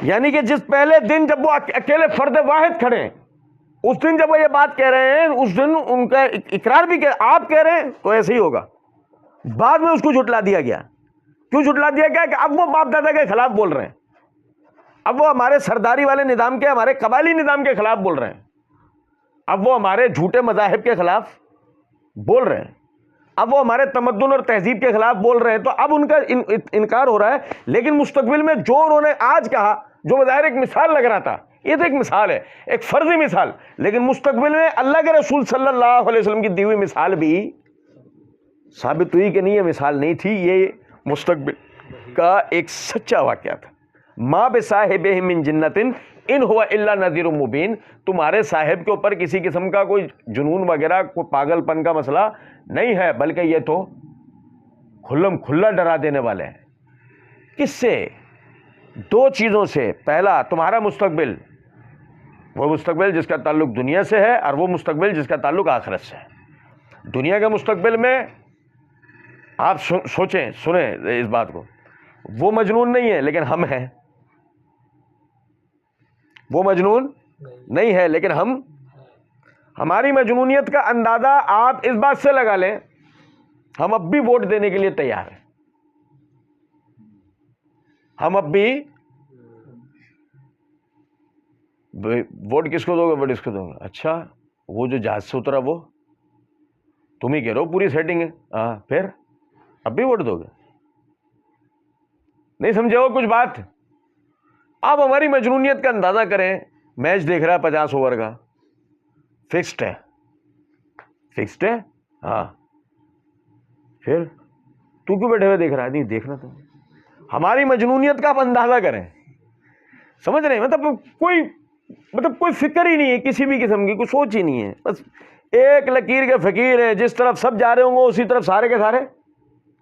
یعنی کہ جس پہلے دن جب وہ اکیلے فرد واحد کھڑے ہیں، اس دن جب وہ یہ بات کہہ رہے ہیں، اس دن ان کا اقرار بھی آپ کہہ رہے ہیں تو ایسے ہی ہوگا. بعد میں اس کو جھٹلا دیا گیا. کیوں جھٹلا دیا گیا؟ کہ اب وہ باپ دادا کے خلاف بول رہے ہیں، اب وہ ہمارے سرداری والے نظام کے، ہمارے قبائلی نظام کے خلاف بول رہے ہیں، اب وہ ہمارے جھوٹے مذاہب کے خلاف بول رہے ہیں، اب وہ ہمارے تمدن اور تہذیب کے خلاف بول رہے ہیں. تو اب ان کا انکار ہو رہا ہے. لیکن مستقبل میں جو انہوں نے آج کہا، جو بظاہر ایک مثال لگ رہا تھا، یہ تو ایک مثال ہے، ایک فرضی مثال، لیکن مستقبل میں اللہ کے رسول صلی اللہ علیہ وسلم کی دی ہوئی مثال بھی ثابت ہوئی کہ نہیں، یہ مثال نہیں تھی، یہ مستقبل کا ایک سچا واقعہ تھا. ما بصاحبہ من جنۃ ان هو الا نذیر مبین. تمہارے صاحب کے اوپر کسی قسم کا کوئی جنون وغیرہ، کوئی پاگل پن کا مسئلہ نہیں ہے، بلکہ یہ تو کھلم کھلا ڈرا دینے والے ہیں. کس سے؟ دو چیزوں سے. پہلا، تمہارا مستقبل، وہ مستقبل جس کا تعلق دنیا سے ہے، اور وہ مستقبل جس کا تعلق آخرت سے ہے. دنیا کے مستقبل میں آپ سوچیں، سنیں اس بات کو، وہ مجنون نہیں ہے لیکن ہم ہیں. وہ مجنون نہیں ہے لیکن ہماری مجنونیت کا اندازہ آپ اس بات سے لگا لیں، ہم اب بھی ووٹ دینے کے لیے تیار ہیں. ہم اب بھی ووٹ کس کو دو گے؟ ووٹ اس کو دو گے. اچھا، وہ جو جہاز سے اترا وہ تم ہی کہہ رہے ہو پوری سیٹنگ ہے، ہاں، پھر اب بھی ووٹ دو گے؟ نہیں سمجھے ہو کچھ بات؟ آپ ہماری مجنونیت کا اندازہ کریں. میچ دیکھ رہا ہے 50 اوور کا، فکسڈ ہے، فکسڈ ہے، ہاں، پھر تو کیوں بیٹھے ہوئے دیکھ رہا ہے؟ نہیں دیکھنا تو. ہماری مجنونیت کا آپ اندازہ کریں. سمجھ رہے ہیں؟ مطلب کوئی فکر ہی نہیں ہے، کسی بھی قسم کی کوئی سوچ ہی نہیں ہے. بس ایک لکیر کے فقیر ہیں، جس طرف سب جا رہے ہوں گے اسی طرف سارے کے سارے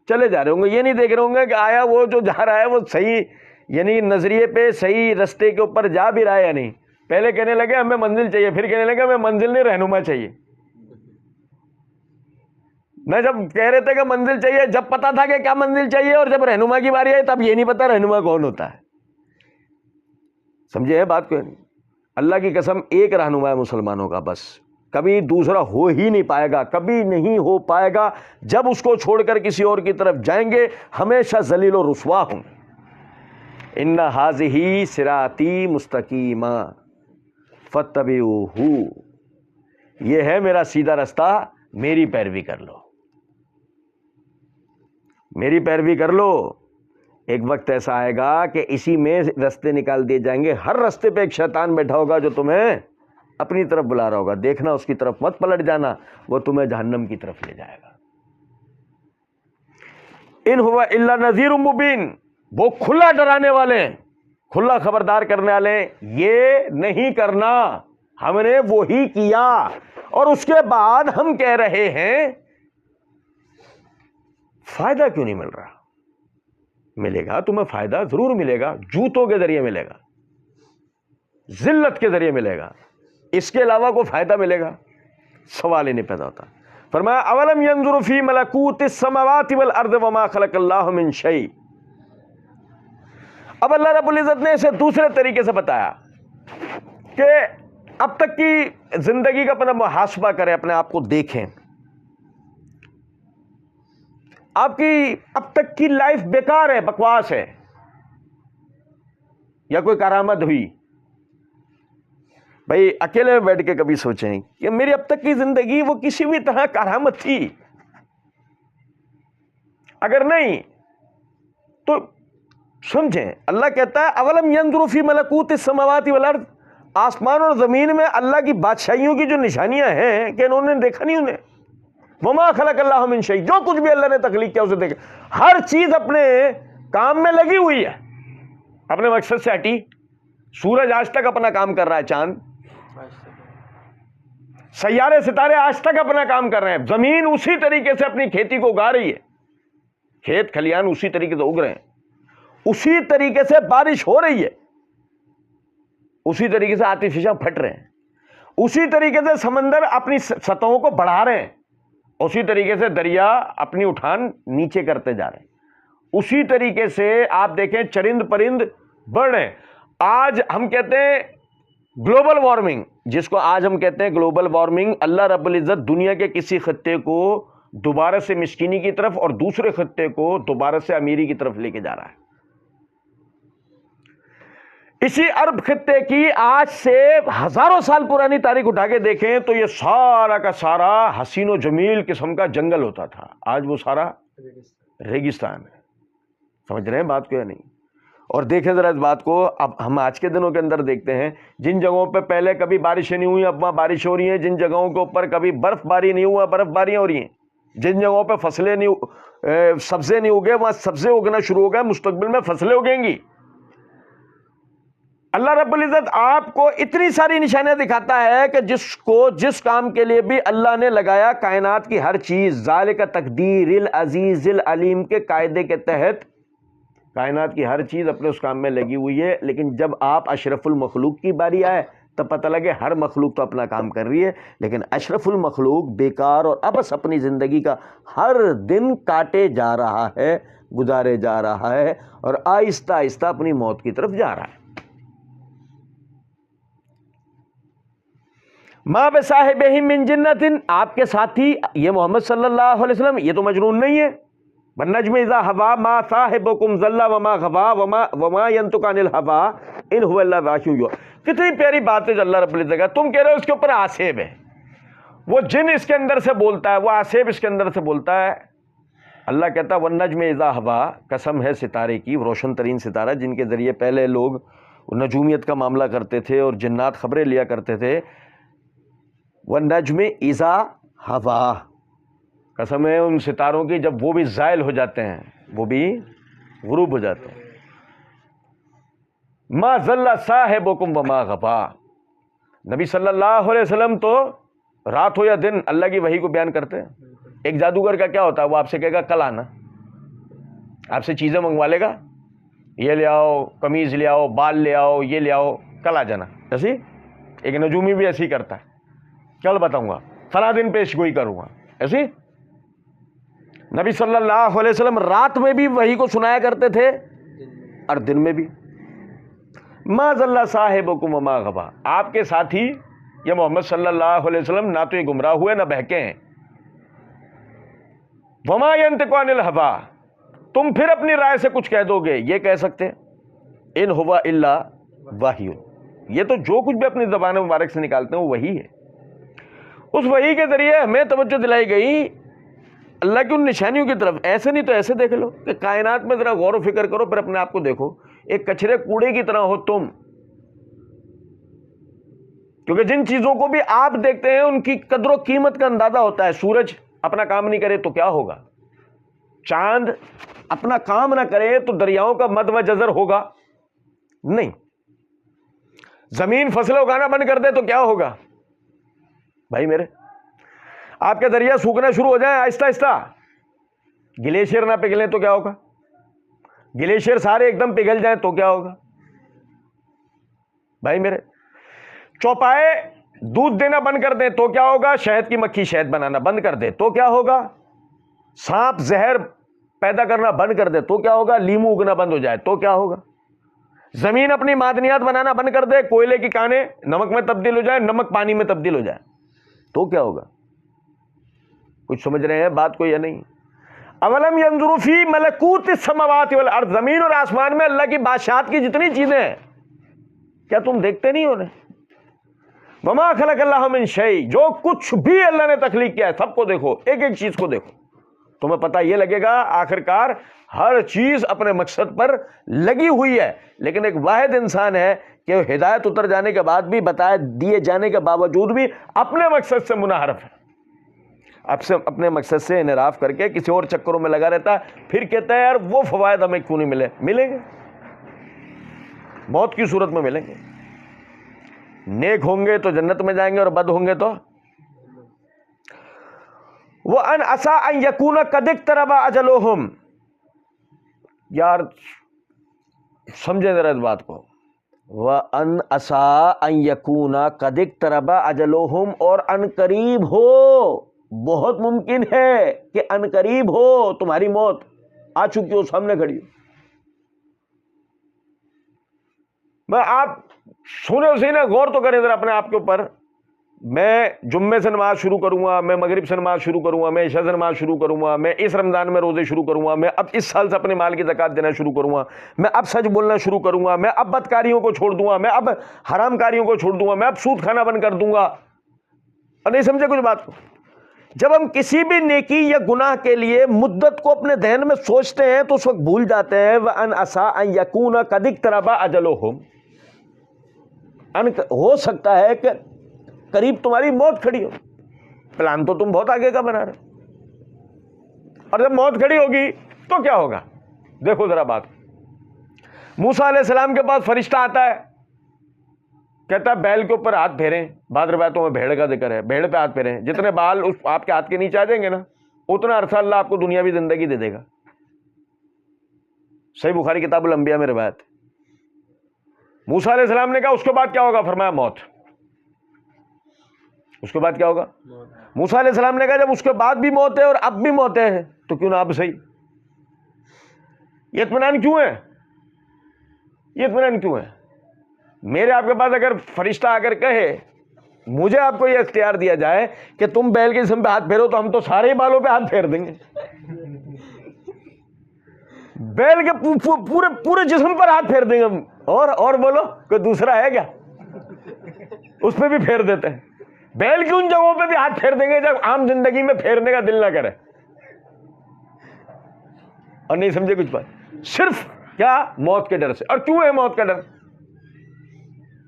چلے جا رہے ہوں گے. یہ نہیں دیکھ رہے ہوں گے کہ آیا وہ جو جا رہا ہے وہ صحیح، یعنی نظریے پہ صحیح رستے کے اوپر جا بھی رہا ہے یا نہیں. پہلے کہنے لگے ہمیں منزل چاہیے، پھر کہنے لگے ہمیں منزل نہیں رہنما چاہیے. میں جب کہہ رہے تھے کہ منزل چاہیے، جب پتا تھا کہ کیا منزل چاہیے، اور جب رہنما کی باری آئی تب یہ نہیں پتا رہنما کون ہوتا ہے. سمجھے ہے بات کو؟ اللہ کی قسم، ایک رہنما ہے مسلمانوں کا، بس کبھی دوسرا ہو ہی نہیں پائے گا، کبھی نہیں ہو پائے گا. جب اس کو چھوڑ کر کسی اور کی طرف جائیں گے ہمیشہ ذلیل و رسوا ہوں. ان ھذہ صراطی مستقیما فاتبعوہ، یہ ہے میرا سیدھا رستہ، میری پیروی کر لو، میری پیروی کر لو. ایک وقت ایسا آئے گا کہ اسی میں رستے نکال دیے جائیں گے. ہر رستے پہ ایک شیطان بیٹھا ہوگا جو تمہیں اپنی طرف بلا رہا ہوگا. دیکھنا اس کی طرف مت پلٹ جانا، وہ تمہیں جہنم کی طرف لے جائے گا. ان ہوا الا نذیر مبین، وہ کھلا ڈرانے والے، کھلا خبردار کرنے والے. یہ نہیں کرنا، ہم نے وہی کیا، اور اس کے بعد ہم کہہ رہے ہیں فائدہ کیوں نہیں مل رہا؟ ملے گا تمہیں فائدہ، ضرور ملے گا. جوتوں کے ذریعے ملے گا، ذلت کے ذریعے ملے گا، اس کے علاوہ کوئی فائدہ ملے گا؟ سوال ہی نہیں پیدا ہوتا. فرمایا اولم ينظروا فی ملکوت السماوات والارض وما خلق اللہ من شیء. اب اللہ رب العزت نے اسے دوسرے طریقے سے بتایا کہ اب تک کی زندگی کا اپنا محاسبہ کریں، اپنے آپ کو دیکھیں، آپ کی اب تک کی لائف بیکار ہے، بکواس ہے، یا کوئی کرامت ہوئی؟ بھائی اکیلے میں بیٹھ کے کبھی سوچیں کہ میری اب تک کی زندگی وہ کسی بھی طرح کرامت تھی؟ اگر نہیں تو سمجھیں، اللہ کہتا ہے اولم ينظروا فی ملکوت السماوات والارض، آسمان اور زمین میں اللہ کی بادشاہیوں کی جو نشانیاں ہیں کہ انہوں نے دیکھا نہیں انہیں؟ وما خلق اللہ من شیء، جو کچھ بھی اللہ نے تخلیق کیا اسے دیکھا، ہر چیز اپنے کام میں لگی ہوئی ہے، اپنے مقصد سے ہٹی۔ سورج آج تک اپنا کام کر رہا ہے، چاند، سیارے ستارے آج تک اپنا کام کر رہے ہیں، زمین اسی طریقے سے اپنی کھیتی کو اگا رہی ہے، کھیت کھلیان اسی طریقے سے اگ رہے ہیں، اسی طریقے سے بارش ہو رہی ہے، اسی طریقے سے آتش فشاں پھٹ رہے ہیں، اسی طریقے سے سمندر اپنی سطحوں کو بڑھا رہے ہیں، اسی طریقے سے دریا اپنی اٹھان نیچے کرتے جا رہے ہیں، اسی طریقے سے آپ دیکھیں چرند پرند بڑھ رہے ہیں۔ آج ہم کہتے ہیں گلوبل وارمنگ، جس کو آج ہم کہتے ہیں گلوبل وارمنگ، اللہ رب العزت دنیا کے کسی خطے کو دوبارہ سے مسکینی کی طرف اور دوسرے خطے کو دوبارہ سے امیری کی طرف لے کے جا رہا ہے۔ اسی عرب خطے کی آج سے ہزاروں سال پرانی تاریخ اٹھا کے دیکھیں تو یہ سارا کا سارا حسین و جمیل قسم کا جنگل ہوتا تھا، آج وہ سارا ریگستان ہے۔ سمجھ رہے ہیں بات کو یا نہیں؟ اور دیکھیں ذرا اس بات کو، اب ہم آج کے دنوں کے اندر دیکھتے ہیں جن جگہوں پہ پہلے کبھی بارشیں نہیں ہوئی اب وہاں بارش ہو رہی ہیں، جن جگہوں کے اوپر کبھی برف باری نہیں ہوا برف باریاں ہو رہی ہیں، جن جگہوں پہ فصلیں نہیں سبزے نہیں اگے وہاں سبزے اگنا شروع ہو گئے، مستقبل میں فصلیں اگیں گی۔ اللہ رب العزت آپ کو اتنی ساری نشانیاں دکھاتا ہے کہ جس کام کے لیے بھی اللہ نے لگایا کائنات کی ہر چیز ذالک تقدیر العزیز العلیم کے قاعدے کے تحت کائنات کی ہر چیز اپنے اس کام میں لگی ہوئی ہے، لیکن جب آپ اشرف المخلوق کی باری آئے تب پتہ لگے ہر مخلوق تو اپنا کام کر رہی ہے، لیکن اشرف المخلوق بیکار اور ابس اپنی زندگی کا ہر دن کاٹے جا رہا ہے، گزارے جا رہا ہے، اور آہستہ آہستہ اپنی موت کی طرف جا رہا ہے۔ ما بصاحبہ من جنۃ، آپ کے ساتھی یہ محمد صلی اللہ علیہ وسلم یہ تو مجنون نہیں ہے، والنجم اذا ہوا ما صاحبکم ضل وما غوا وما ينطق عن الهوى ان هو الا وحی یوحی۔ کتنی پیاری بات ہے جو اللہ رب العزت کا، تم کہہ رہے ہو اس کے اوپر آسیب ہے، وہ جن اس کے اندر سے بولتا ہے، وہ آسیب اس کے اندر سے بولتا ہے۔ اللہ کہتا ہے والنجم اذا ہوا، قسم ہے ستارے کی، روشن ترین ستارہ جن کے ذریعے پہلے لوگ نجومیت کا معاملہ کرتے تھے اور جنات خبریں لیا کرتے تھے۔ والنجم اذا ہوا، قسم ہے ان ستاروں کی جب وہ بھی زائل ہو جاتے ہیں، وہ بھی غروب ہو جاتے ہیں۔ ما ضل صاحبکم وما غوا، نبی صلی اللہ علیہ وسلم تو رات ہو یا دن اللہ کی وحی کو بیان کرتے ہیں۔ ایک جادوگر کا کیا ہوتا ہے، وہ آپ سے کہے گا کل آنا، آپ سے چیزیں منگوا لے گا، یہ لے آؤ، قمیض لے آؤ، بال لے آؤ، یہ لے آؤ، کل آ جانا۔ ایسی ایک نجومی بھی ایسی کرتا ہے، کل بتاؤں گا، فلاں دن پیش گوئی کروں گا۔ ایسی نبی صلی اللہ علیہ وسلم رات میں بھی وحی کو سنایا کرتے تھے اور دن میں بھی۔ ما ضل صاحبکم وما غوا، آپ کے ساتھی یہ محمد صلی اللہ علیہ وسلم نہ تو یہ گمراہ ہوئے نہ بہکے ہیں۔ وما ينطق عن الهوى، تم پھر اپنی رائے سے کچھ کہہ دو گے، یہ کہہ سکتے ان هو الا وحی، یہ تو جو کچھ بھی اپنی زبان مبارک سے نکالتے ہیں وہ وحی ہے۔ اس وحی کے ذریعے ہمیں توجہ دلائی گئی اللہ کی ان نشانیوں کی طرف۔ ایسے نہیں تو ایسے دیکھ لو کہ کائنات میں ذرا غور و فکر کرو، پھر اپنے آپ کو دیکھو، ایک کچرے کوڑے کی طرح ہو تم، کیونکہ جن چیزوں کو بھی آپ دیکھتے ہیں ان کی قدر و قیمت کا اندازہ ہوتا ہے۔ سورج اپنا کام نہیں کرے تو کیا ہوگا، چاند اپنا کام نہ کرے تو دریاؤں کا مد و جزر ہوگا نہیں، زمین فصلیں اگانا بند کر دے تو کیا ہوگا۔ بھائی میرے، آپ کے دریا سوکھنا شروع ہو جائیں آہستہ آہستہ، گلیشیئر نہ پگھلیں تو کیا ہوگا، گلیشیئر سارے ایک دم پگھل جائیں تو کیا ہوگا۔ بھائی میرے، چوپائے دودھ دینا بند کر دیں تو کیا ہوگا، شہد کی مکھی شہد بنانا بند کر دے تو کیا ہوگا، سانپ زہر پیدا کرنا بند کر دے تو کیا ہوگا، لیمو اگنا بند ہو جائے تو کیا ہوگا۔ زمین اپنی معدنیات بنانا بند کر دے، کوئلے کی کانیں نمک میں تبدیل ہو جائے، نمک پانی میں تبدیل ہو جائے، تو کیا ہوگا؟ کچھ سمجھ رہے ہیں بات کو یا نہیں؟ اولم ينظروا فی ملکوت السماوات والارض، زمین اور آسمان میں اللہ کی بادشاہت کی جتنی چیزیں ہیں کیا تم دیکھتے نہیں ہو انہیں؟ وما خلق اللہ من شیء، جو کچھ بھی اللہ نے تخلیق کیا ہے سب کو دیکھو، ایک ایک چیز کو دیکھو، تمہیں پتہ یہ لگے گا آخرکار ہر چیز اپنے مقصد پر لگی ہوئی ہے، لیکن ایک واحد انسان ہے کہ ہدایت اتر جانے کے بعد بھی، بتا دیے جانے کے باوجود بھی اپنے مقصد سے منحرف ہے، اب سے اپنے مقصد سے انحراف کر کے کسی اور چکروں میں لگا رہتا ہے، پھر کہتا ہے یار وہ فوائد ہمیں کیوں نہیں ملے؟ ملیں گے، موت کی صورت میں ملیں گے، نیک ہوں گے تو جنت میں جائیں گے اور بد ہوں گے تو وَأَنْ عَسَىٰ أَنْ يَكُونَ قَدِ اقْتَرَبَ أَجَلُهُمْ، یار سمجھے ذرا اس بات کو، وَأَنْ عَسَىٰ أَنْ يَكُونَ قَدِ اقْتَرَبَ أَجَلُهُمْ، اور ان قریب ہو، بہت ممکن ہے کہ ان قریب ہو تمہاری موت آ چکی ہو، سامنے کھڑی ہو۔ میں آپ سنے اسی نے غور تو کریں ذرا اپنے آپ کے اوپر، میں جمعے سے نماز شروع کروں گا، میں مغرب سے نماز شروع کروں گا، میں عشاء سے نماز شروع کروں گا، میں اس رمضان میں روزے شروع کروں گا، میں اب اس سال سے اپنے مال کی زکوٰۃ دینا شروع کروں گا، میں اب سچ بولنا شروع کروں گا، میں اب بدکاریوں کو چھوڑ دوں گا، میں اب حرام کاریوں کو چھوڑ دوں گا، میں اب سود کھانا بند کر دوں گا، اور نہیں سمجھے کچھ بات کو؟ جب ہم کسی بھی نیکی یا گناہ کے لیے مدت کو اپنے ذہن میں سوچتے ہیں تو اس وقت بھول جاتے ہیں وَأَنْ عَسَىٰ أَنْ يَكُونَ قَدِ اقْتَرَبَ أَجَلُهُمْ، ہو سکتا ہے کہ قریب تمہاری موت کھڑی ہو، پلان تو تم بہت آگے کا بنا رہے، اور جب موت کھڑی ہوگی تو کیا ہوگا؟ دیکھو ذرا بات، موسیٰ علیہ السلام کے پاس فرشتہ آتا ہے، کہتا ہے بیل کے اوپر ہاتھ پھیریں، بعض روایتوں میں بھیڑ کا ذکر ہے، بھیڑ پہ ہاتھ پھیریں، جتنے بال اس آپ کے ہاتھ کے نیچے آ جائیں گے نا اتنا عرصہ اللہ آپ کو دنیاوی زندگی دے دے گا۔ صحیح بخاری کتاب الانبیاء میں روایت۔ موسیٰ علیہ السلام نے کہا اس کے بعد کیا ہوگا؟ فرمایا موت۔ اس کے بعد کیا ہوگا؟ موسیٰ علیہ السلام نے کہا جب اس کے بعد بھی موت ہے اور اب بھی موت ہے تو کیوں نہ اب صحیح؟ یہ اطمینان کیوں ہے؟ یہ اطمینان کیوں ہے؟ میرے آپ کے پاس اگر فرشتہ آ کر کہے، مجھے آپ کو یہ اختیار دیا جائے کہ تم بیل کے جسم پہ ہاتھ پھیرو، تو ہم تو سارے ہی بالوں پہ ہاتھ پھیر دیں گے، بیل کے پورے پورے جسم پر ہاتھ پھیر دیں گے ہم، اور بولو کوئی دوسرا ہے کیا؟ اس پہ بھی پھیر دیتے ہیں، بیل کی ان جگہوں پہ بھی ہاتھ پھیر دیں گے جب عام زندگی میں پھیرنے کا دل نہ کرے۔ اور نہیں سمجھے کچھ بات؟ صرف کیا؟ موت کے ڈر سے۔ اور کیوں ہے موت کا ڈر؟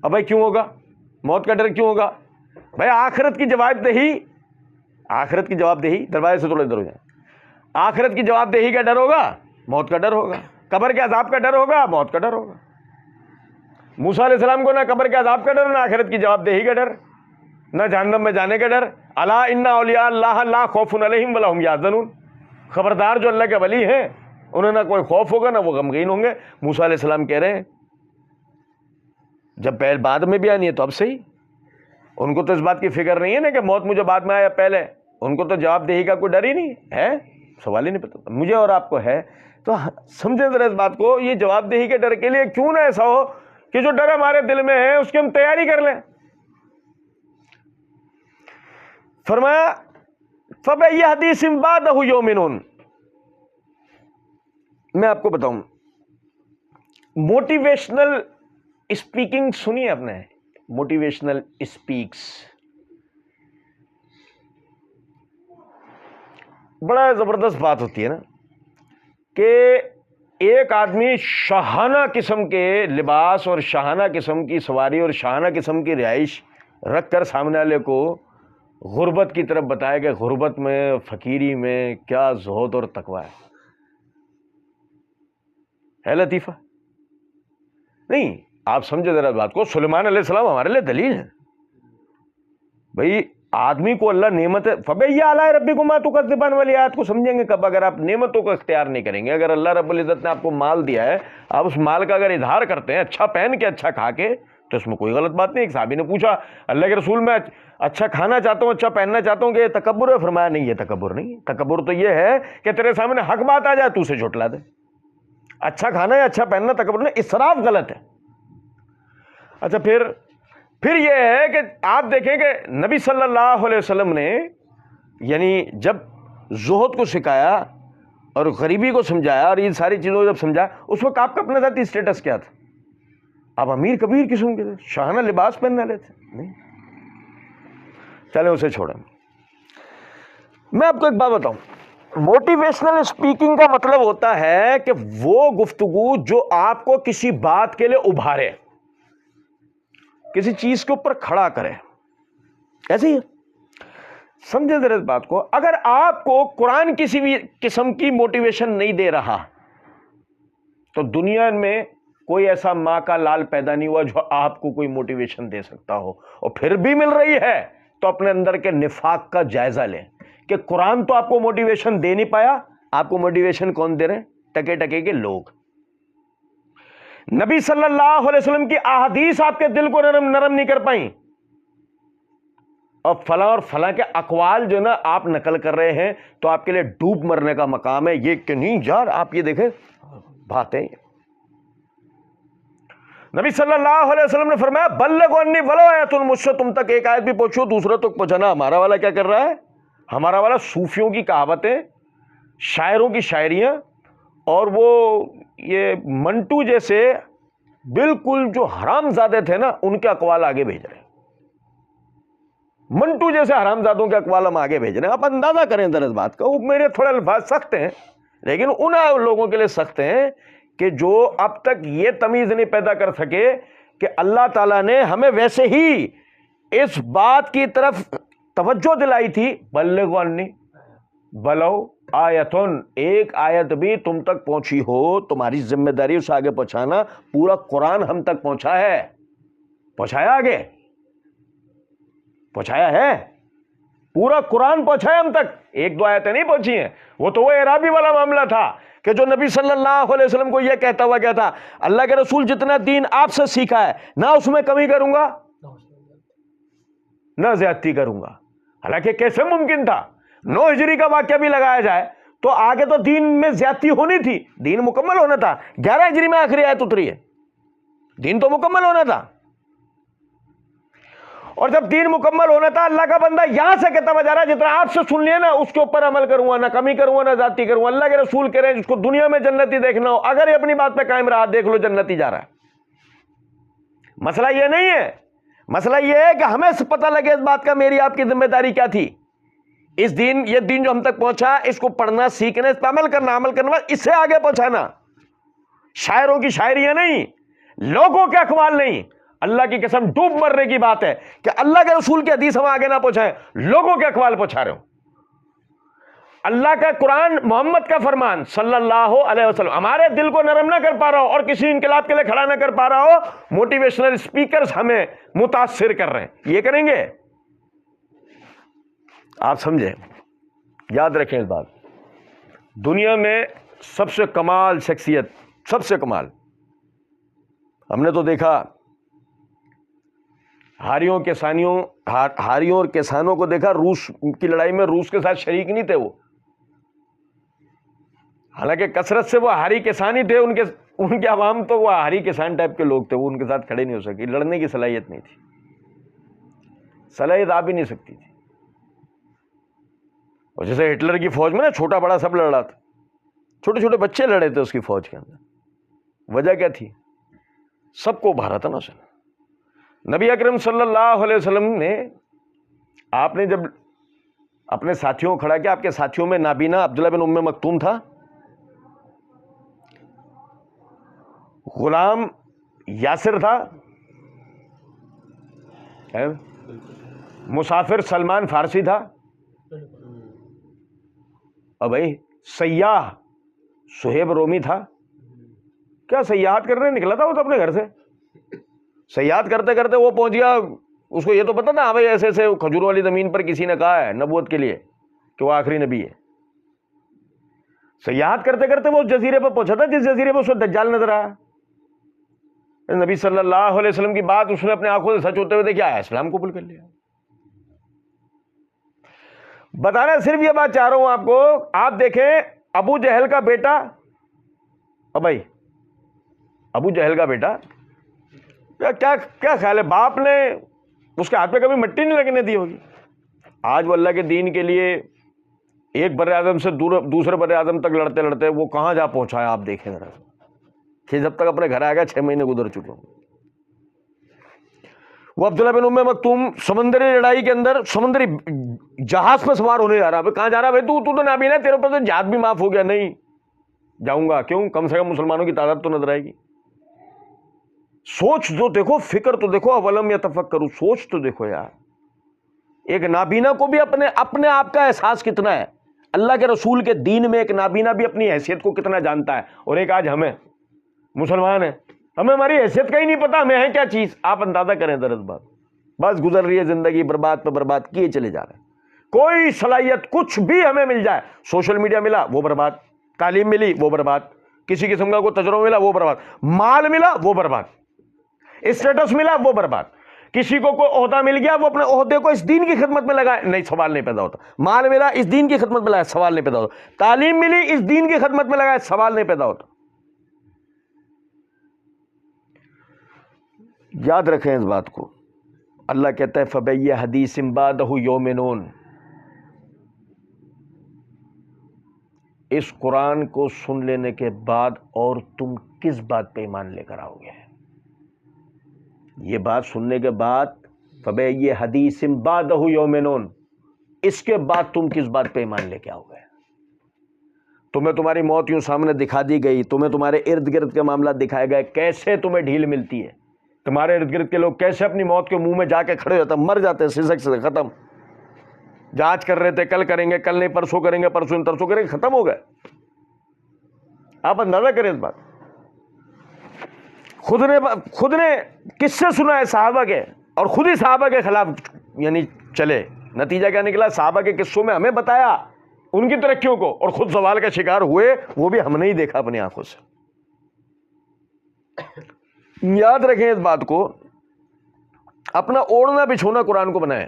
اب بھائی کیوں ہوگا موت کا ڈر؟ کیوں ہوگا بھائی؟ آخرت کی جواب دہی، آخرت کی جواب دہی، دروازے سے تھوڑے ادھر ہو جائیں، آخرت کی جواب دہی کا ڈر ہوگا، موت کا ڈر ہوگا، قبر کے عذاب کا ڈر ہوگا، موت کا ڈر ہوگا۔ موسیٰ علیہ السلام کو نہ قبر کے عذاب کا ڈر، نہ آخرت کی جواب دہی کا ڈر، نہ جہنم میں جانے کا ڈر۔ الا ان اولیاء اللہ لا خوف علیہم ولا هم یحزنون، خبردار جو اللہ کے ولی ہیں انہیں نہ کوئی خوف ہوگا نہ وہ غمگین ہوں گے۔ موسیٰ علیہ السلام کہہ رہے ہیں جب پہلے بعد میں بھی آنی ہے تو اب صحیح، ان کو تو اس بات کی فکر نہیں ہے نا کہ موت مجھے بعد میں آیا پہلے، ان کو تو جواب دہی کا کوئی ڈر ہی نہیں ہے، سوال ہی نہیں پتا، مجھے اور آپ کو ہے۔ تو سمجھے ذرا اس بات کو، یہ جواب دہی کے ڈر کے لیے کیوں نہ ایسا ہو کہ جو ڈر ہمارے دل میں ہے اس کی ہم تیاری کر لیں۔ فرمایا فَبِأَيِّ حَدِيثٍ بَعْدَهُ يُؤْمِنُونَ۔ میں آپ کو بتاؤں، موٹیویشنل اسپیکنگ سنی ہے آپ نے؟ موٹیویشنل اسپیکس بڑا زبردست بات ہوتی ہے نا، کہ ایک آدمی شاہانہ قسم کے لباس اور شاہانہ قسم کی سواری اور شاہانہ قسم کی رہائش رکھ کر سامنے والے کو غربت کی طرف بتائے کہ غربت میں، فقیری میں کیا زہد اور تقویٰ ہے لطیفہ؟ نہیں، آپ سمجھے ذرا بات کو۔ سلیمان علیہ السلام ہمارے لیے دلیل ہے بھائی، آدمی کو اللہ نعمت فَبِأَيِّ آلَاءِ رَبِّكُمَا تُكَذِّبَانِ والی آیت کو سمجھیں گے کب؟ اگر آپ نعمتوں کو اختیار نہیں کریں گے، اگر اللہ رب العزت نے آپ کو مال دیا ہے، آپ اس مال کا اگر اظہار کرتے ہیں اچھا پہن کے اچھا کھا کے، تو اس میں کوئی غلط بات نہیں۔ ایک صحابی نے پوچھا اللہ کے رسول، میں اچھا کھانا چاہتا ہوں، اچھا پہننا چاہتا ہوں، کہ یہ تکبر ہے؟ فرمایا نہیں، یہ تکبر نہیں، تکبر تو یہ ہے کہ تیرے سامنے حق بات آ جائے تو اسے جھٹلا دے۔ اچھا کھانا یا اچھا پہننا تکبر نہیں، اسراف غلط ہے۔ اچھا پھر یہ ہے کہ آپ دیکھیں کہ نبی صلی اللہ علیہ وسلم نے یعنی جب زہد کو سکھایا اور غریبی کو سمجھایا اور ان ساری چیزوں کو جب سمجھایا، اس وقت آپ کا اپنا ذاتی اسٹیٹس کیا تھا؟ آپ امیر کبیر قسم کے تھے، شاہانہ لباس پہننے والے تھے؟ نہیں. چلیں اسے چھوڑیں. میں آپ کو ایک بات بتاؤں، موٹیویشنل اسپیکنگ کا مطلب ہوتا ہے کہ وہ گفتگو جو آپ کو کسی بات کے لیے ابھارے، کسی چیز کے اوپر کھڑا کرے. ایسے ہی سمجھے ذرا اس بات کو. اگر آپ کو قرآن کسی بھی قسم کی موٹیویشن نہیں دے رہا تو دنیا میں کوئی ایسا ماں کا لال پیدا نہیں ہوا جو آپ کو کوئی موٹیویشن دے سکتا ہو. اور پھر بھی مل رہی ہے تو اپنے اندر کے نفاق کا جائزہ لیں کہ قرآن تو آپ کو موٹیویشن دے نہیں پایا. آپ کو موٹیویشن کون دے رہے ہیں؟ ٹکے ٹکے کے لوگ. نبی صلی اللہ علیہ وسلم کی احادیث آپ کے دل کو نرم نہیں کر پائیں، اور فلاں کے اقوال جو نا آپ نقل کر رہے ہیں تو آپ کے لیے ڈوب مرنے کا مقام ہے. یہ کہ نہیں یار، آپ یہ دیکھیں باتیں. نبی صلی اللہ علیہ وسلم نے فرمایا بلغوا عنی ولو آیۃ، مجھ سے تم تک ایک آیت بھی پہنچو دوسروں تک پہنچانا. ہمارا والا کیا کر رہا ہے؟ ہمارا والا صوفیوں کی کہاوتیں، شاعروں کی شاعریاں، اور وہ یہ منٹو جیسے بالکل جو حرام زادے تھے نا ان کے اقوال آگے بھیج رہے ہیں. منٹو جیسے حرام زادوں کے اقوال ہم آگے بھیج رہے ہیں. آپ اندازہ کریں ذرا اس بات کا. وہ میرے تھوڑے الفاظ سخت ہیں لیکن ان لوگوں کے لیے سخت ہیں کہ جو اب تک یہ تمیز نہیں پیدا کر سکے کہ اللہ تعالیٰ نے ہمیں ویسے ہی اس بات کی طرف توجہ دلائی تھی بلغوا عنی ولو آیتن، ایک آیت بھی تم تک پہنچی ہو تمہاری ذمہ داری اسے آگے پہنچانا. پورا قرآن ہم تک پہنچا ہے، پہنچایا آگے، پہنچایا ہے، پورا قرآن پہنچا ہے ہم تک. ایک دو آیتیں نہیں پہنچی ہیں. وہ تو وہ اعرابی والا معاملہ تھا کہ جو نبی صلی اللہ علیہ وسلم کو یہ کہتا ہوا کیا تھا، اللہ کے رسول جتنا دین آپ سے سیکھا ہے نہ اس میں کمی کروں گا نہ زیادتی کروں گا. حالانکہ کیسے ممکن تھا 9 ہجری کا واقعہ بھی لگایا جائے تو آگے تو دین میں زیادتی ہونی تھی، دین مکمل ہونا تھا. 11 ہجری میں آخری آیت اتری ہے، دین تو مکمل ہونا تھا. اور جب دین مکمل ہونا تھا اللہ کا بندہ یہاں سے کہتا ہوا جا رہا ہے جتنا آپ سے سن لیا نا اس کے اوپر عمل کروں گا، نہ کمی کروں گا نہ زیادتی کروں گا. اللہ کے رسول کہہ رہے ہیں جس کو دنیا میں جنتی دیکھنا ہو اگر یہ اپنی بات پہ قائم رہا دیکھ لو جنتی جا رہا ہے. مسئلہ یہ نہیں ہے، مسئلہ یہ ہے کہ ہمیں پتہ لگے اس بات کا میری آپ کی ذمہ داری کیا تھی. اس دین، یہ دین جو ہم تک پہنچا اس کو پڑھنا سیکھنا، اس پہ عمل کرنا اس سے آگے پہنچانا. شاعروں کی شاعریاں نہیں، لوگوں کے اقوال نہیں. اللہ کی قسم ڈوب مرنے کی بات ہے کہ اللہ کے رسول کی حدیث ہم آگے نہ پہنچائیں، لوگوں کے اقوال پہنچا رہے ہوں. اللہ کا قرآن، محمد کا فرمان صلی اللہ علیہ وسلم ہمارے دل کو نرم نہ کر پا رہا ہو اور کسی انقلاب کے لیے کھڑا نہ کر پا رہا ہو. موٹیویشنل اسپیکرز ہمیں متاثر کر رہے ہیں، یہ کریں گے. آپ سمجھیں، یاد رکھیں اس بات. دنیا میں سب سے کمال شخصیت، سب سے کمال ہم نے تو دیکھا، ہاریوں اور کسانوں کو دیکھا. روس کی لڑائی میں روس کے ساتھ شریک نہیں تھے وہ، حالانکہ کثرت سے وہ ہاری کسان ہی تھے. ان کے عوام تو وہ ہاری کسان ٹائپ کے لوگ تھے، وہ ان کے ساتھ کھڑے نہیں ہو سکے. لڑنے کی صلاحیت نہیں تھی، صلاحیت آ بھی نہیں سکتی تھی. اور جیسے ہٹلر کی فوج میں نا چھوٹا بڑا سب لڑ رہا تھا، چھوٹے چھوٹے بچے لڑے تھے اس کی فوج کے اندر. وجہ کیا تھی؟ سب کو ابھارا تھا نا اسے. نبی اکرم صلی اللہ علیہ وسلم نے، آپ نے جب اپنے ساتھیوں کو کھڑا کیا، آپ کے ساتھیوں میں نابینا عبداللہ بن ام مکتوم تھا، غلام یاسر تھا، مسافر سلمان فارسی تھا، اور بھائی سیاح صہیب رومی تھا. کیا سیاحت کرنے نکلا تھا وہ تو اپنے گھر سے. سیاحت کرتے کرتے وہ پہنچ گیا، اس کو یہ تو پتا تھا ہاں بھائی ایسے ایسے کھجور والی زمین پر کسی نے کہا ہے نبوت کے لیے کہ وہ آخری نبی ہے. سیاحت کرتے کرتے وہ جزیرے پر پہنچا تھا جس جزیرے پر اس کو دجال نظر آیا. نبی صلی اللہ علیہ وسلم کی بات اس نے اپنے آنکھوں سے سچ ہوتے ہوئے دیکھا، اسلام قبول کر لیا. بتانا صرف یہ بات چاہ رہا ہوں آپ کو. آپ دیکھیں ابو جہل کا بیٹا، ابو جہل کا بیٹا کیا خیال ہے باپ نے اس کے ہاتھ پہ کبھی مٹی نہیں لگنے دی ہوگی؟ آج وہ اللہ کے دین کے لیے ایک بر اعظم سے دوسرے بر اعظم تک لڑتے لڑتے وہ کہاں جا پہنچا ہے آپ دیکھیں ذرا، کہ جب تک اپنے گھر آئے گا 6 مہینے گزر چکے ہوں۔ وہ عبداللہ بن مکتوم سمندری لڑائی کے اندر سمندری جہاز پہ سوار ہونے جا رہا ہے، کہاں جا رہا ہے بھائی؟ تو نابینا ہے، تیرے اوپر تو جہاد بھی معاف ہو گیا۔ نہیں جاؤں گا، کیوں؟ کم سے کم مسلمانوں کی تعداد تو نظر آئے گی۔ سوچ تو دیکھو، فکر تو دیکھو، اولم یتفکروا، سوچ تو دیکھو یار، ایک نابینا کو بھی اپنے آپ کا احساس کتنا ہے، اللہ کے رسول کے دین میں ایک نابینا بھی اپنی حیثیت کو کتنا جانتا ہے، اور ایک آج ہمیں مسلمان ہیں، ہمیں ہماری حیثیت کا ہی نہیں پتا ہمیں ہے کیا چیز۔ آپ اندازہ کریں درست بات، بس گزر رہی ہے زندگی، برباد پہ برباد کیے چلے جا رہے ہیں۔ کوئی صلاحیت کچھ بھی ہمیں مل جائے، سوشل میڈیا ملا وہ برباد، تعلیم ملی وہ برباد، کسی قسم کا کوئی تجربہ ملا وہ برباد، مال ملا وہ برباد، اسٹیٹس ملا وہ برباد، کسی کو کوئی عہدہ مل گیا وہ اپنے عہدے کو اس دین کی خدمت میں لگائے، نہیں سوال نہیں پیدا ہوتا۔ مال ملا اس دین کی خدمت میں لگائے، سوال نہیں پیدا ہوتا۔ تعلیم ملی اس دین کی خدمت میں لگائے، سوال نہیں پیدا ہوتا۔ یاد رکھیں اس بات کو، اللہ کہتا ہے فَبِأَيِّ حَدِيثٍ بَعْدَهُ يُؤْمِنُونَ، اس قرآن کو سن لینے کے بعد اور تم کس بات پہ ایمان لے کر آؤ گے؟ یہ بات سننے کے بعد فَبِأَيِّ حَدِيثٍ بَعْدَهُ يُؤْمِنُونَ، اس کے بعد تم کس بات پہ ایمان لے کے آؤ گے؟ تمہیں تمہاری موت یوں سامنے دکھا دی گئی، تمہیں تمہارے ارد گرد کے معاملات دکھائے گئے، کیسے تمہیں ڈھیل ملتی ہے، تمہارے ارد گرد کے لوگ کیسے اپنی موت کے منہ میں جا کے کھڑے ہوتے ہیں، مر جاتے ہیں سزک سے، ختم۔ جانچ کر رہے تھے کل کریں گے، کل نہیں پرسوں کریں گے، پرسوں نہیں ترسوں کریں گے، ختم ہو گئے۔ آپ اندازہ کریں اس بات۔ خود نے کس سے سنا ہے؟ صحابہ کے، اور خود ہی صحابہ کے خلاف یعنی چلے، نتیجہ کیا نکلا؟ صحابہ کے قصوں میں ہمیں بتایا ان کی ترقیوں کو، اور خود زوال کا شکار ہوئے، وہ بھی ہم نے ہی دیکھا اپنی آنکھوں سے۔ یاد رکھیں اس بات کو، اپنا اوڑھنا بچھونا قرآن کو بنائیں۔